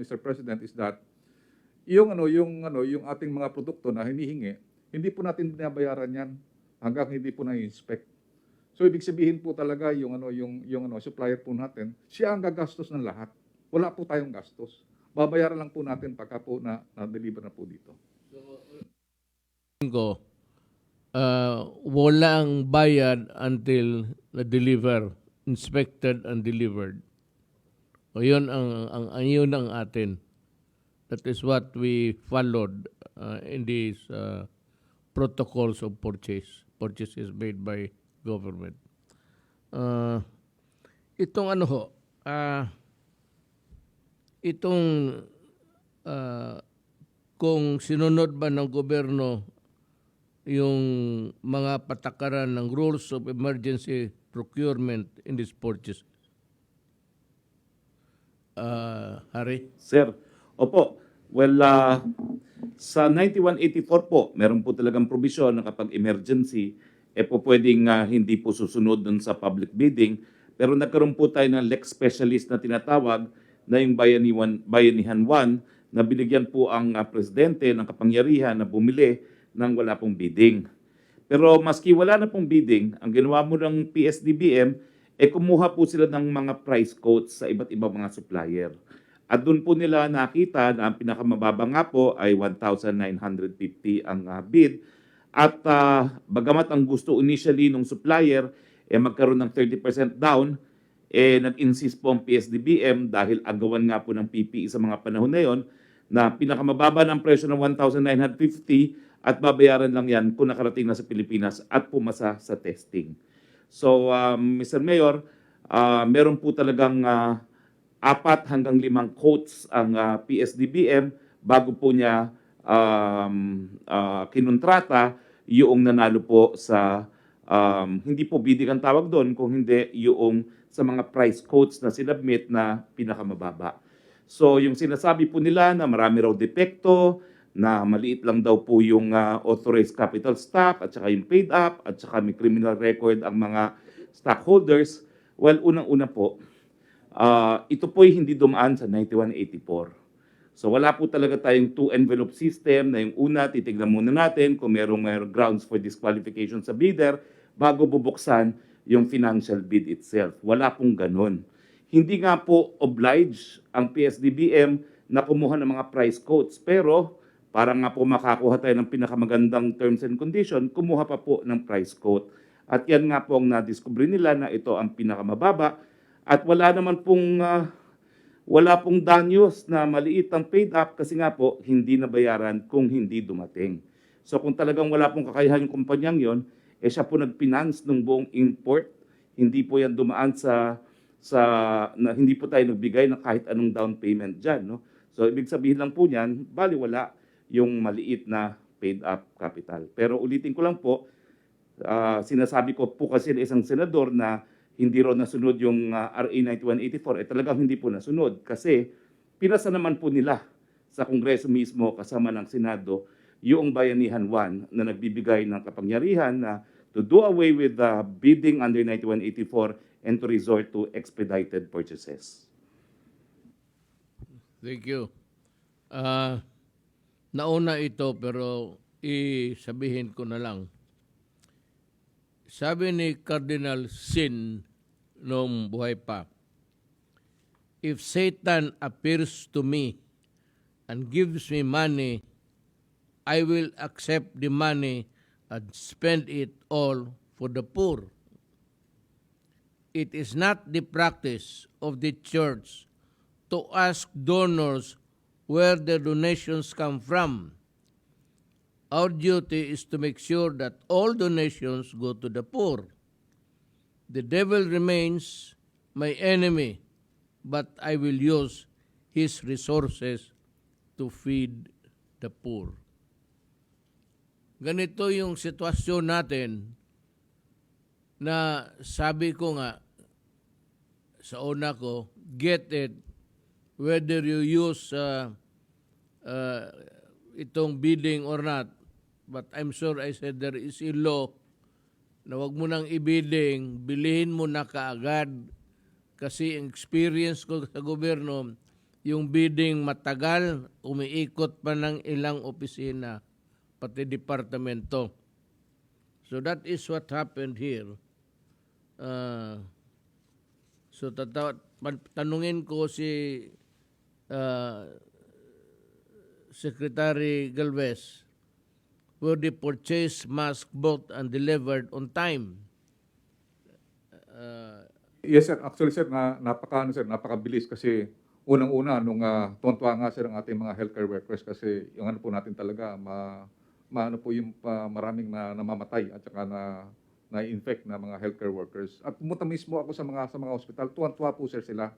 Mr. President is that yung ating mga produkto na hinihingi, hindi po natin binabayaran yan hanggang hindi po na-inspect. So ibig sabihin po talaga yung supplier po natin, siya ang gagastos ng lahat. Wala po tayong gastos. Babayaran lang po natin pagka po na-deliver na po dito. Walang bayad until na-deliver, inspected and delivered. O yun ang atin. That is what we followed in these protocols of purchases made by government. Kung sinunod ba ng gobyerno yung mga patakaran ng rules of emergency procurement in this purchase. Harry? Sir, opo. Well, sa 9184 po, meron po talagang probisyon na kapag emergency, po pwedeng hindi po susunod dun sa public bidding. Pero nagkaroon po tayo ng Lex Specialist na tinatawag na yung Bayanihan 1 na binigyan po ang presidente ng kapangyarihan na bumili ng wala pong bidding. Pero maski wala na pong bidding, ang ginawa mo ng PSDBM, kumuha po sila ng mga price quotes sa iba't ibang mga supplier. At doon po nila nakita na ang pinakamababa nga po ay 1,950 ang bid. At bagamat ang gusto initially ng supplier magkaroon ng 30% down, nag-insist po ang PSDBM dahil agawan nga po ng PPE sa mga panahon na yon na pinakamababa ng presyo ng 1,950 at babayaran lang yan kung nakarating na sa Pilipinas at pumasa sa testing. So, Mr. Mayor, meron po talagang 4 hanggang 5 quotes ang PSDBM bago po niya kinontrata yung nanalo po sa hindi po bidding ang tawag doon, kung hindi yung sa mga price quotes na sinubmit na pinakamababa. So yung sinasabi po nila na marami raw depekto, na maliit lang daw po yung authorized capital stock at saka yung paid up at saka may criminal record ang mga stockholders. Well, unang-una po, ito po ay hindi dumaan sa 9184. So wala po talaga tayong two-envelope system na yung una, titignan muna natin kung merong grounds for disqualification sa bidder bago bubuksan yung financial bid itself. Wala pong ganun. Hindi nga po obliged ang PSDBM na kumuha ng mga price quotes, pero para nga po makakuha tayo ng pinakamagandang terms and condition, kumuha pa po ng price quote. At yan nga po ang nadiskubre nila na ito ang pinakamababa at wala pong danyos na maliit ang paid up kasi nga po hindi nabayaran kung hindi dumating. So kung talagang wala pong kakayahan yung kumpanyang yon, siya po nag-finance ng buong import. Hindi po yan dumaan na hindi po tayo nagbigay ng kahit anong down payment dyan. No? So ibig sabihin lang po niyan, baliwala yung maliit na paid up capital. Pero ulitin ko lang po, sinasabi ko po kasi ng isang senador na hindi raw nasunod yung RA 9184, talagang hindi po nasunod kasi pinasa naman po nila sa Kongreso mismo kasama ng Senado yung Bayanihan 1 na nagbibigay ng kapangyarihan na to do away with the bidding under 9184 and to resort to expedited purchases. Thank you. Nauna ito pero isabihin ko na lang. Sabi ni Cardinal Sin noong buhay pa, if Satan appears to me and gives me money, I will accept the money and spend it all for the poor. It is not the practice of the church to ask donors where the donations come from. Our duty is to make sure that all donations go to the poor. The devil remains my enemy, but I will use his resources to feed the poor. Ganito yung sitwasyon natin na sabi ko nga sa una ko, get it whether you use itong bidding or not. But I'm sure I said there is a law na wag mo nang i-bidding, bilihin mo na kaagad. Kasi ang experience ko sa gobyerno, yung bidding matagal, umiikot pa ng ilang opisina, pati departamento. So that is what happened here. So tanungin ko si Secretary Galvez, were the purchase mask bought and delivered on time? Yes, sir. Actually, sir, napakabilis kasi unang-una nung tuwan-tuwa nga sir ang ating mga healthcare workers kasi yung ano po natin talaga maano po yung maraming namamatay at saka na-infect na mga healthcare workers. At pumunta mismo ako sa mga hospital, tuwan-tuwa po sir sila.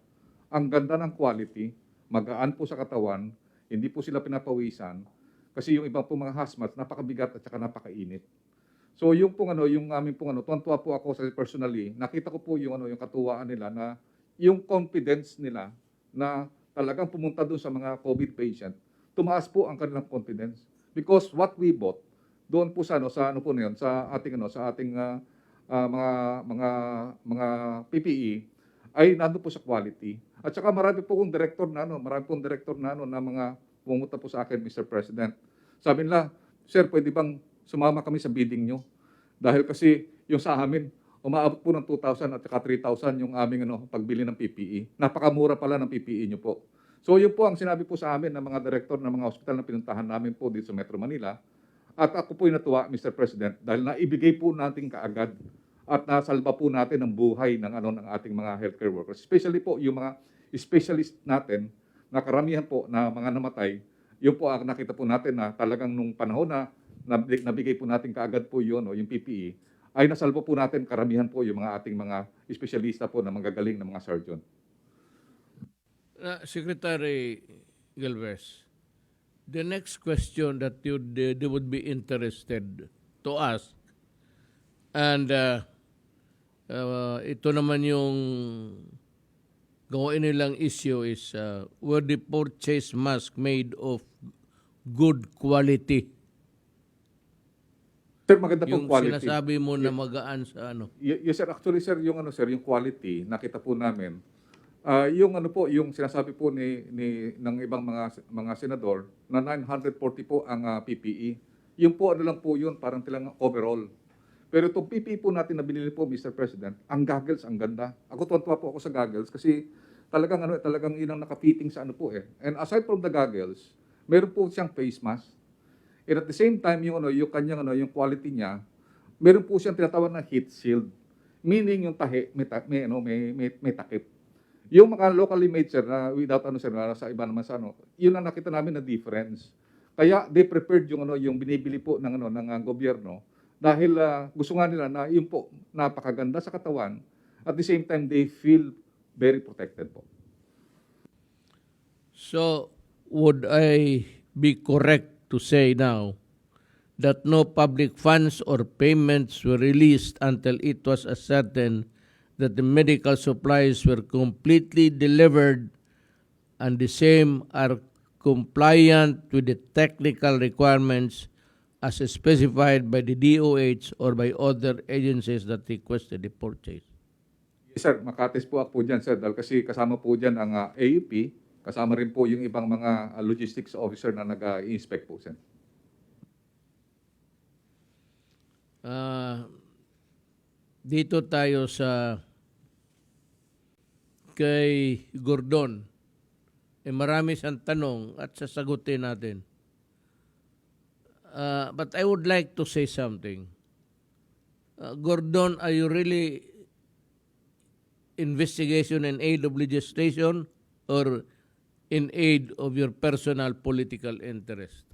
Ang ganda ng quality, magaan po sa katawan, hindi po sila pinapawisan. Kasi yung ibang po mga hazmat, napakabigat at saka napakainit. So yung aming tuwan-tuwa po ako sa personally, nakita ko po yung katuwaan nila na yung confidence nila na talagang pumunta doon sa mga COVID patient, tumaas po ang kanilang confidence. Because what we bought doon po sa ating mga PPE ay nandoon po sa quality. At saka marami pong director na mga pumunta po sa akin, Mr. President. Sabi nila, sir, pwede bang sumama kami sa bidding nyo? Dahil kasi yung sa amin, umaabot po ng 2,000 at saka 3,000 yung aming pagbili ng PPE. Napakamura pala ng PPE nyo po. So yun po ang sinabi po sa amin ng mga director ng mga hospital na pinuntahan namin po dito sa Metro Manila. At ako po yung natuwa, Mr. President, dahil naibigay po natin kaagad at nasalba po natin ang buhay ng ating mga healthcare workers. Especially po yung mga specialist natin na karamihan po na mga namatay Yun po ang nakita po natin na talagang nung panahon na nabigay po natin kaagad po yun, o yung PPE, ay nasalbo po natin karamihan po yung mga ating mga espesyalista po na magagaling na mga surgeon. Secretary Galvez, the next question that they would be interested to ask, and ito naman yung gawin nilang issue is, were the purchase mask made of good quality? Sir, maganda pong Yung quality. sinasabi mo na magaan sa ano. Yes, sir. Actually, sir, yung ano, sir, yung quality, nakita po namin. Yung ano po, yung sinasabi po ng ibang mga senador na 940 po ang PPE. Yung po ano lang po yun, parang tilang overall. Pero itong PPE po natin na binili po, Mr. President, ang goggles, ang ganda. Ako tuwa po ako sa goggles kasi talagang yun ang nakafitting sa ano po eh. And aside from the goggles, meron po siyang face mask. And at the same time, yung kanyang yung quality niya, meron po siyang tinatawag na heat shield. Meaning yung tahi, may takip. Yung mga locally made, sir, na without sir, na sa iba naman sa yun ang nakita namin na difference. Kaya they prepared yung binibili po ng gobyerno dahil gusto nga nila na yun po napakaganda sa katawan, at the same time they feel very protected po. So, would I be correct to say now that no public funds or payments were released until it was ascertained that the medical supplies were completely delivered and the same are compliant with the technical requirements as specified by the DOH or by other agencies that requested the purchase? Yes, sir, makatis po ako po dyan, sir, dahil kasi kasama po dyan ang AUP, kasama rin po yung ibang mga logistics officer na nag-inspect po, sir. Dito tayo sa kay Gordon. Marami siyang tanong at sasagutin natin. But I would like to say something. Gordon, are you really investigation in aid of legislation or in aid of your personal political interest?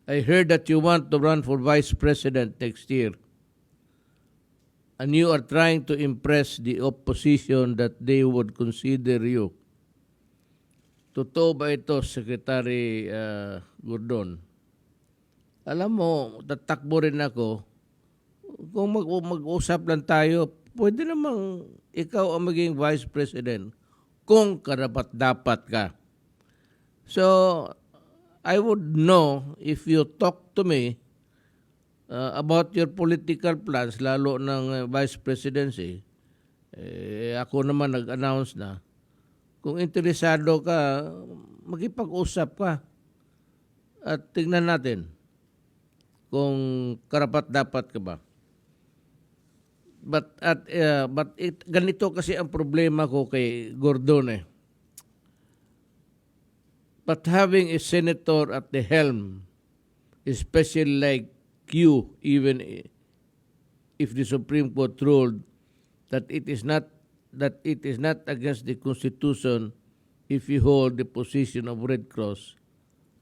I heard that you want to run for vice president next year, and you are trying to impress the opposition that they would consider you. Totoo ba ito, Secretary Gordon? Alam mo, tatakbo rin ako. Kung mag-usap lang tayo, pwede namang ikaw ang maging vice president kung karapat-dapat ka. So, I would know if you talk to me about your political plans, lalo ng vice presidency. Ako naman nag-announce na. Kung interesado ka, makipag-usap ka. At tingnan natin kung karapat-dapat ka ba. But ganito kasi ang problema ko kay Gordon eh. But having a senator at the helm, especially like you, even if the Supreme Court ruled that it is not against the Constitution if you hold the position of Red Cross,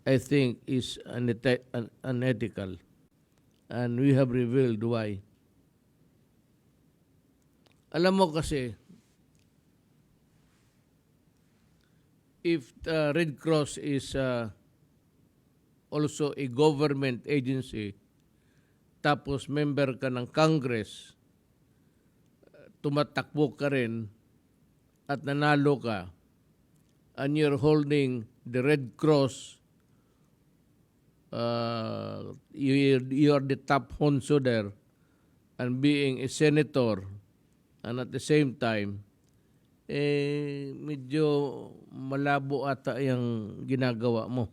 I think is unethical. And we have revealed why. Alam mo kasi, if the Red Cross is also a government agency, tapos member ka ng Congress, tumatakbo ka rin at nanalo ka, and you're holding the Red Cross, you are the top honso there, and being a senator, and at the same time, medyo malabo ata yung ginagawa mo.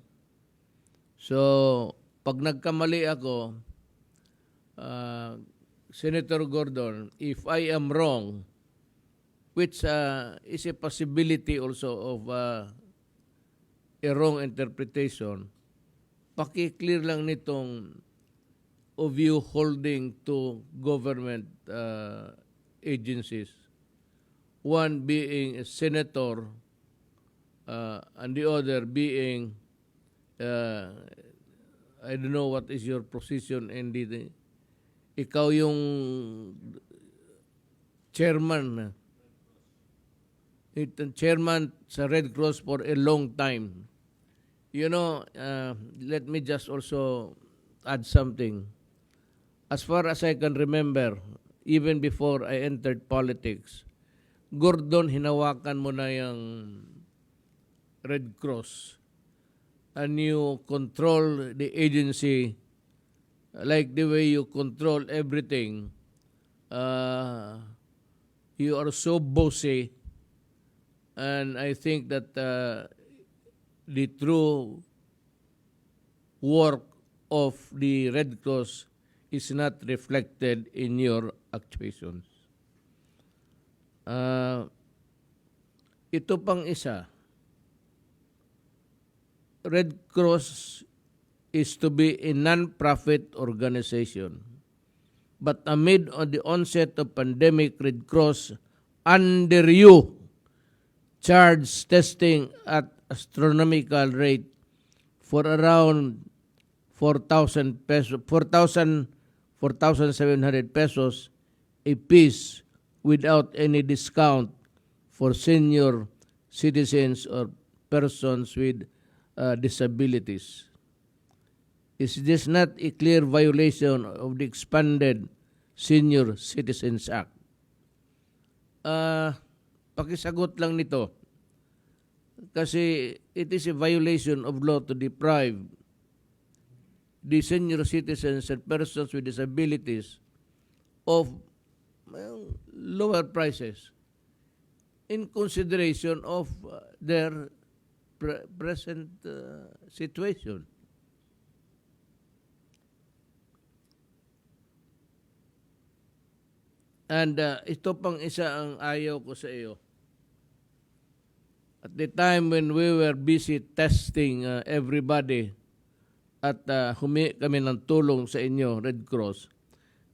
So, pag nagkamali ako, Senator Gordon, if I am wrong, which is a possibility also of a wrong interpretation, paki-clear lang nitong of you holding to government agencies. One being a senator and the other being uh, I don't know what is your position and ikaw yung chairman chairman sa Red Cross for a long time. You know, let me just also add something. As far as I can remember, even before I entered politics, Gordon, hinawakan mo na yung Red Cross and you control the agency like the way you control everything. You are so bossy, and I think that the true work of the Red Cross is not reflected in your actuations. Ito pang isa, Red Cross is to be a non-profit organization. But amid the onset of pandemic, Red Cross, under you, charged testing at astronomical rate for around 4,000 pesos, 4,700 pesos a piece without any discount for senior citizens or persons with disabilities. Is this not a clear violation of the expanded Senior Citizens Act? Pakisagot lang nito. Kasi it is a violation of law to deprive the senior citizens and persons with disabilities of lower prices in consideration of their present situation. And ito pang isa ang ayaw ko sa iyo. At the time when we were busy testing everybody at humingi kami ng tulong sa inyo, Red Cross.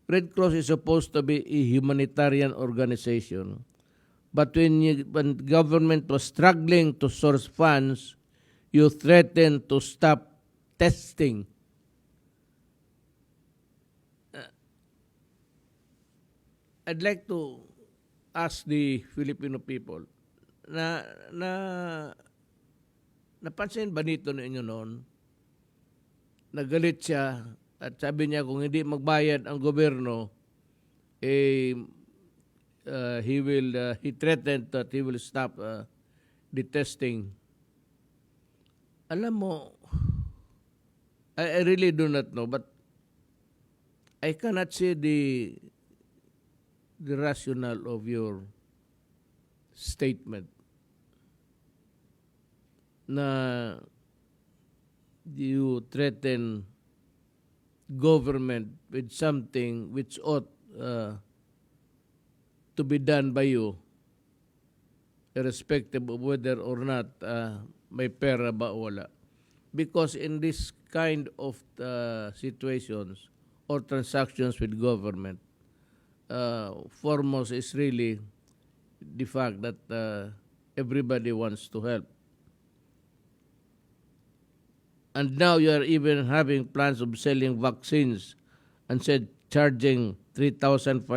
Red Cross is supposed to be a humanitarian organization. But when government was struggling to source funds, you threatened to stop testing. I'd like to ask the Filipino people, napansin ba nito ninyo noon? Nagalit siya at sabi niya kung hindi magbayad ang gobyerno, he threatened that he will stop the testing. Alam mo, I really do not know, but I cannot see the rationale of your statement na you threaten government with something which ought to be done by you, irrespective of whether or not may pera ba o wala. Because in this kind of situations or transactions with government, foremost is really the fact that everybody wants to help. And now you are even having plans of selling vaccines and said charging 3,500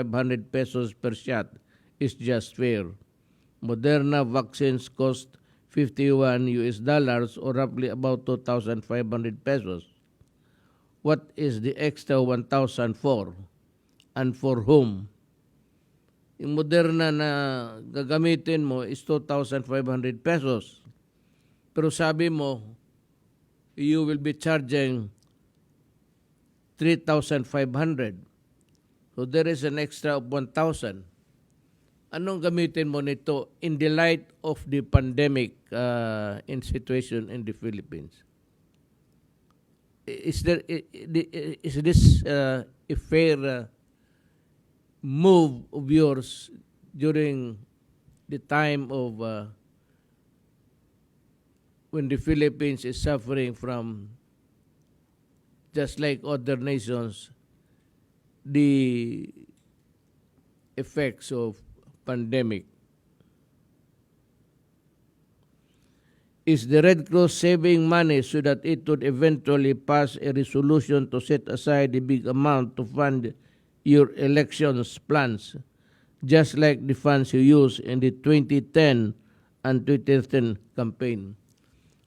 pesos per shot is just fair. Moderna vaccines cost $51 or roughly about 2,500 pesos. What is the extra 1,000 for? And for whom? Yung Moderna na gagamitin mo is 2,500 pesos. Pero sabi mo, you will be charging 3,500. So there is an extra of 1,000. Anong gamitin mo nito in the light of the pandemic in situation in the Philippines? Is this a fair move of yours during the time of when the Philippines is suffering from, just like other nations, the effects of pandemic? Is the Red Cross saving money so that it would eventually pass a resolution to set aside a big amount to fund your elections plans, just like the funds you used in the 2010 and 2010 campaign?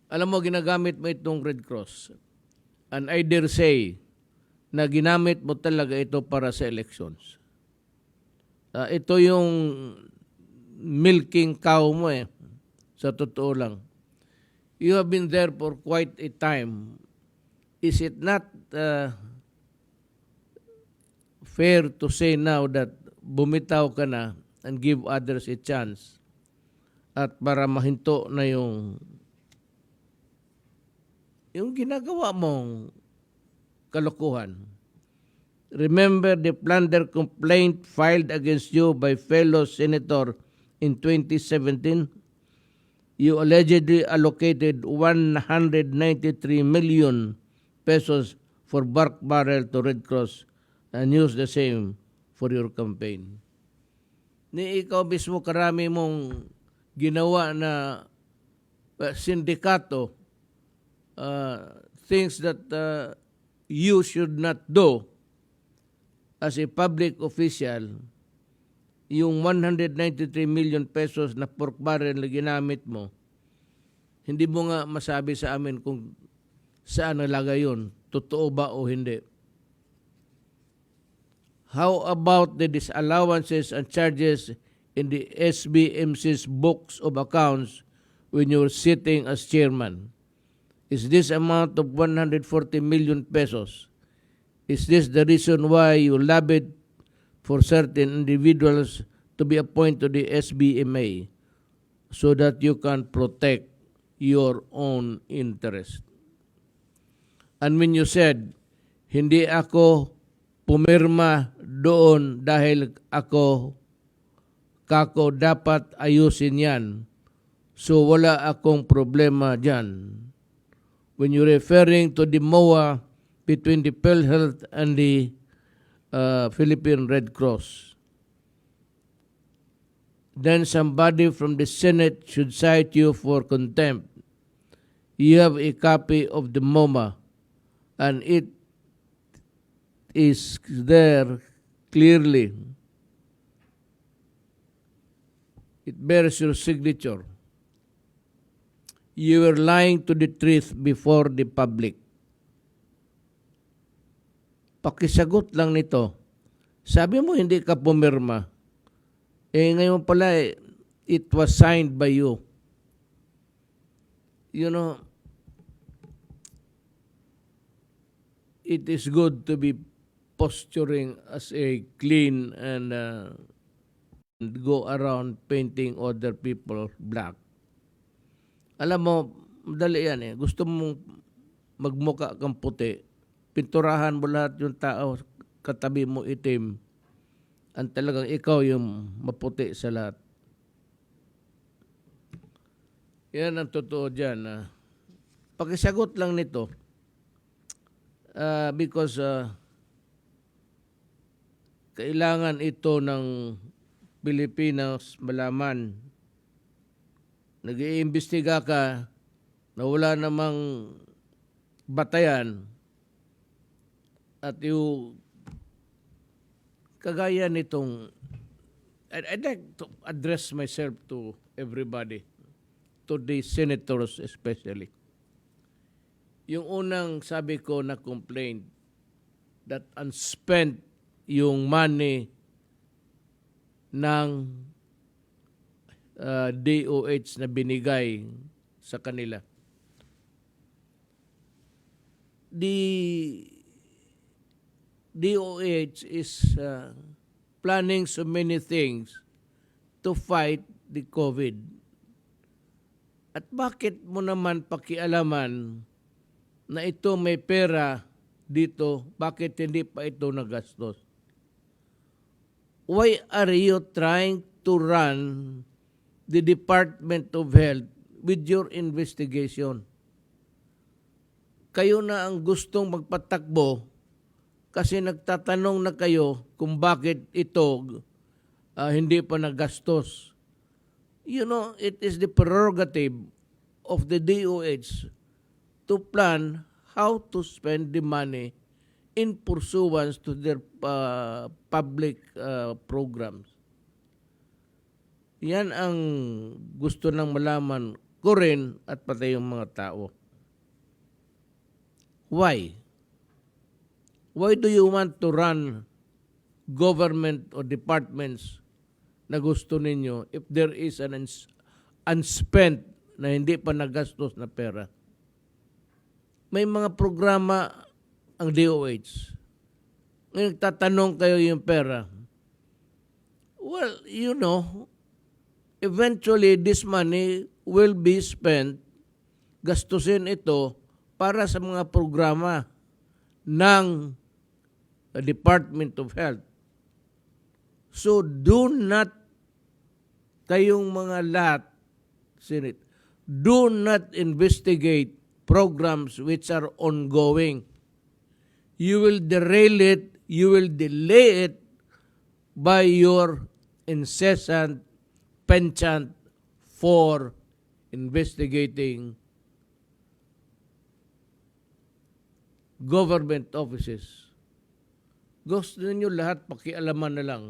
Alam mo, ginagamit mo itong Red Cross. And I dare say na ginamit mo talaga ito para sa elections. Ito yung milking cow mo sa totoo lang. You have been there for quite a time. Is it not fair to say now that bumitaw ka na and give others a chance at para mahinto na yung ginagawa mong kalokohan? Remember the plunder complaint filed against you by fellow senator in 2017? You allegedly allocated 193 million pesos for bark barrel to Red Cross and used the same for your campaign. Ni ikaw mismo karami mong ginawa na sindikato, things that you should not do as a public official. Yung 193 million pesos na pork barrel na ginamit mo, hindi mo nga masabi sa amin kung saan nalagay yun, totoo ba o hindi. How about the disallowances and charges in the SBMC's books of accounts when you were sitting as chairman? Is this amount of 140 million pesos, is this the reason why you lobbied for certain individuals to be appointed to the SBMA so that you can protect your own interest? And when you said, hindi ako pumirma doon dahil kako dapat ayusin yan, so wala akong problema dyan. When you're referring to the MOA between the PhilHealth and the Philippine Red Cross, then somebody from the Senate should cite you for contempt. You have a copy of the MOMA and it is there clearly. It bears your signature. You were lying to the truth before the public. Pakisagot lang nito. Sabi mo hindi ka pumirma. Ngayon pala it was signed by you. You know, it is good to be posturing as a clean and go around painting other people black. Alam mo, madali yan Gusto mong magmuka kang puti, pinturahan mo lahat yung tao, katabi mo itim, ang talagang ikaw yung maputi sa lahat. Yan ang totoo dyan. Pakisagot lang nito because kailangan ito ng Pilipinas malaman. Nag-iimbestiga ka na wala namang batayan at yung kagaya nitong I'd like to address myself to everybody, to the senators especially. Yung unang sabi ko na complaint that unspent yung money ng DOH na binigay sa kanila. The DOH is planning so many things to fight the COVID. At bakit mo naman pakialaman na ito may pera dito, bakit hindi pa ito nagastos? Why are you trying to run the Department of Health with your investigation? Kayo na ang gustong magpatakbo kasi nagtatanong na kayo kung bakit ito hindi pa nagastos. You know, it is the prerogative of the DOH to plan how to spend the money in pursuance to their public programs. Yan ang gusto ng malaman ko rin at pati yung mga tao. Why? Why do you want to run government or departments na gusto ninyo if there is an unspent na hindi pa nagastos na pera? May mga programa ang DOH. Ngayon, tatanong kayo yung pera. Well, you know, eventually this money will be spent, gastusin ito para sa mga programa ng Department of Health. So do not, kayong mga lahat, Senate, do not investigate programs which are ongoing. You will derail it, you will delay it by your incessant penchant for investigating government offices. Gusto ninyo lahat pakialaman na lang.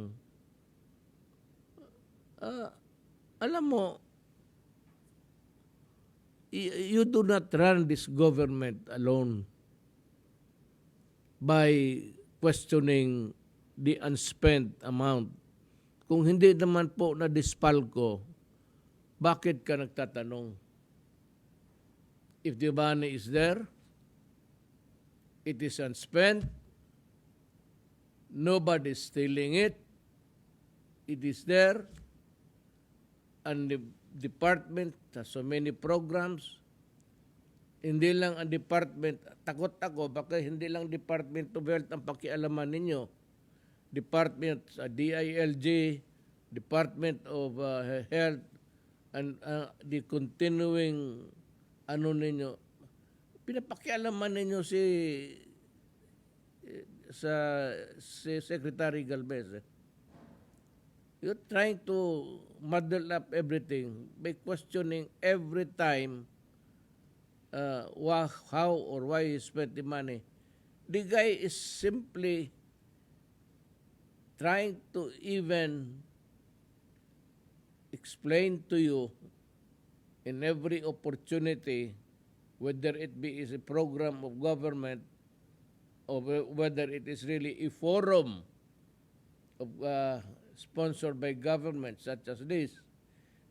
Alam mo, you do not run this government alone by questioning the unspent amount. Kung hindi naman po na-dispal ko, bakit ka nagtatanong? If the money is there, it is unspent, nobody is stealing it, it is there, and the department has so many programs. Hindi lang ang department, takot ako, baka hindi lang Department of Health ang pakialaman ninyo. Department, DILG, Department of Health, and the continuing, ninyo, pinapakialaman ninyo si Secretary Galvez. You're trying to muddle up everything by questioning every time how or why he spent the money. The guy is simply trying to even explain to you in every opportunity, whether it be is a program of government or whether it is really a forum of sponsored by government such as this.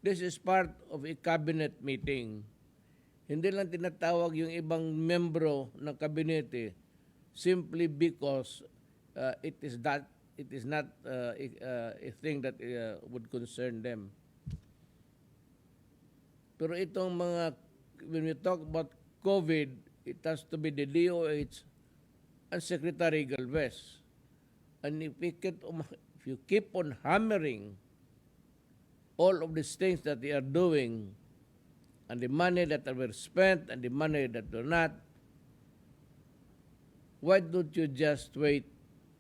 This is part of a cabinet meeting. Hindi lang tinatawag yung ibang membro ng kabinete simply because it is not a thing that would concern them. Pero itong mga, when we talk about COVID, it has to be the DOH and Secretary Galvez. And if you keep on hammering all of these things that they are doing, and the money that were spent and the money that were not, why don't you just wait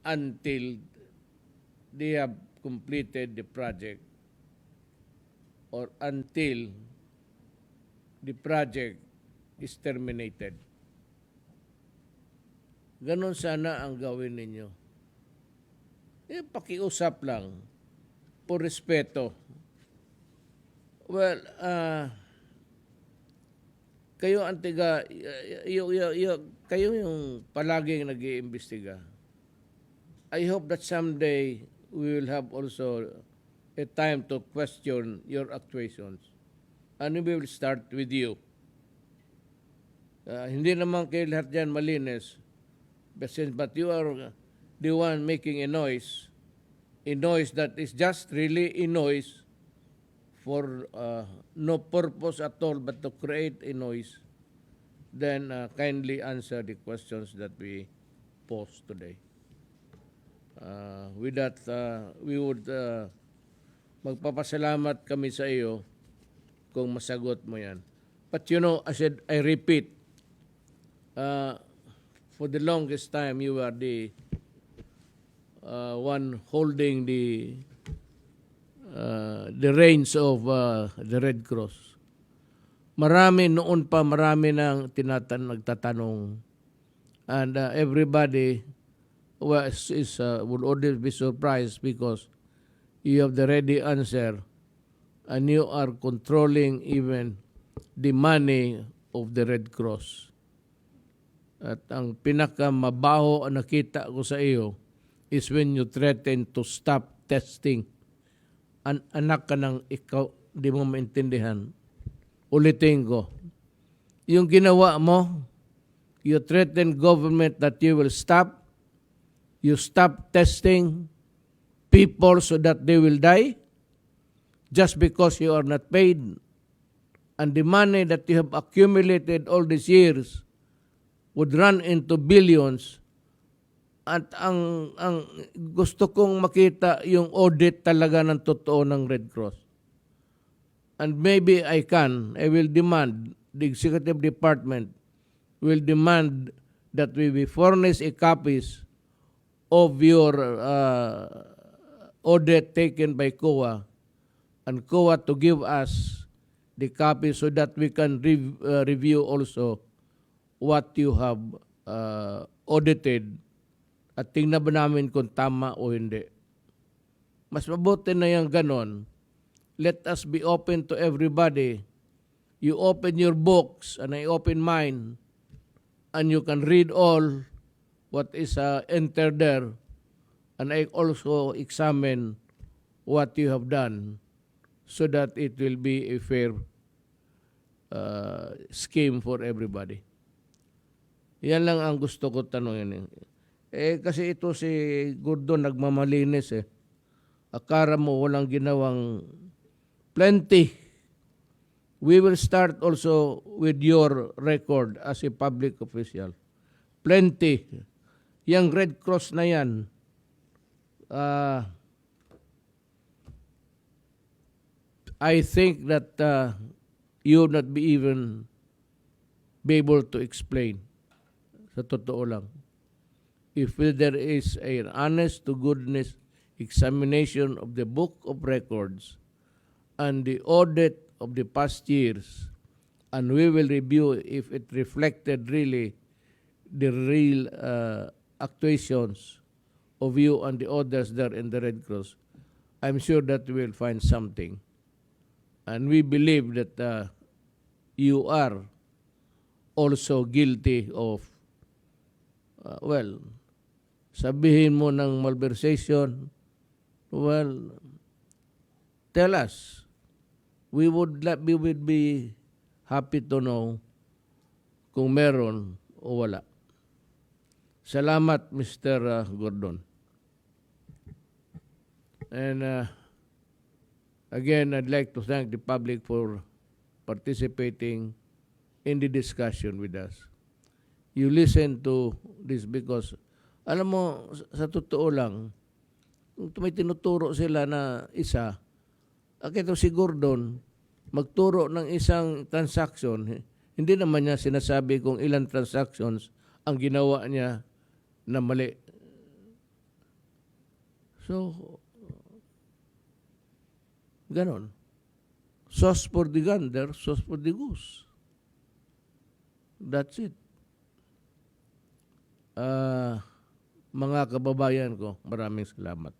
until they have completed the project or until the project is terminated? Ganon sana ang gawin ninyo. Pakiusap lang, por respeto. Well, kayo antiga, kayo yung palaging nag-iimbestiga. I hope that someday we will have also a time to question your actuations. And we will start with you. Hindi naman kayo lahat dyan malinis. But you are the one making a noise that is just really a noise for no purpose at all but to create a noise. Then kindly answer the questions that we pose today. With that, we would magpapasalamat kami sa iyo kung masagot mo yan. But you know, I repeat, for the longest time, you are the one holding the reins of the Red Cross. noon pa marami nang nagtatanong. And everybody would always be surprised because you have the ready answer and you are controlling even the money of the Red Cross. At ang pinakamabaho ang nakita ko sa iyo is when you threaten to stop testing. Anak ka ng ikaw, di mo maintindihan. Ulitin ko. Yung ginawa mo, you threaten government that you will stop. You stop testing people so that they will die just because you are not paid. And the money that you have accumulated all these years would run into billions. At ang gusto kong makita yung audit talaga ng totoo ng Red Cross. And maybe I will demand, the executive department will demand that we be furnished a copies of your audit taken by COA, and COA to give us the copy so that we can review also what you have audited at tingnan ba namin kung tama o hindi. Mas mabuti na yung ganon. Let us be open to everybody. You open your books and I open mine and you can read all what is entered there, and I also examine what you have done so that it will be a fair scheme for everybody. Yan lang ang gusto ko tanongin. Kasi ito si Gordon nagmamalinis Akara mo walang ginawang plenty. We will start also with your record as a public official. Plenty. Yang Red Cross na yan, I think that you would not be even be able to explain. Sa totoo lang. If there is an honest to goodness examination of the book of records and the audit of the past years, and we will review if it reflected really the real actuations of you and the others there in the Red Cross, I'm sure that we will find something. And we believe that you are also guilty of, sabihin mo ng malversation, tell us. We would be happy to know kung meron o wala. Salamat, Mr. Gordon. And again, I'd like to thank the public for participating in the discussion with us. You listen to this because, alam mo, sa totoo lang, kung may tinuturo sila na isa, ito si Gordon, magturo ng isang transaction, hindi naman niya sinasabi kung ilang transactions ang ginawa niya na mali. So, ganon. Sauce for the gander, sauce for the goose. That's it. Mga kababayan ko, maraming salamat.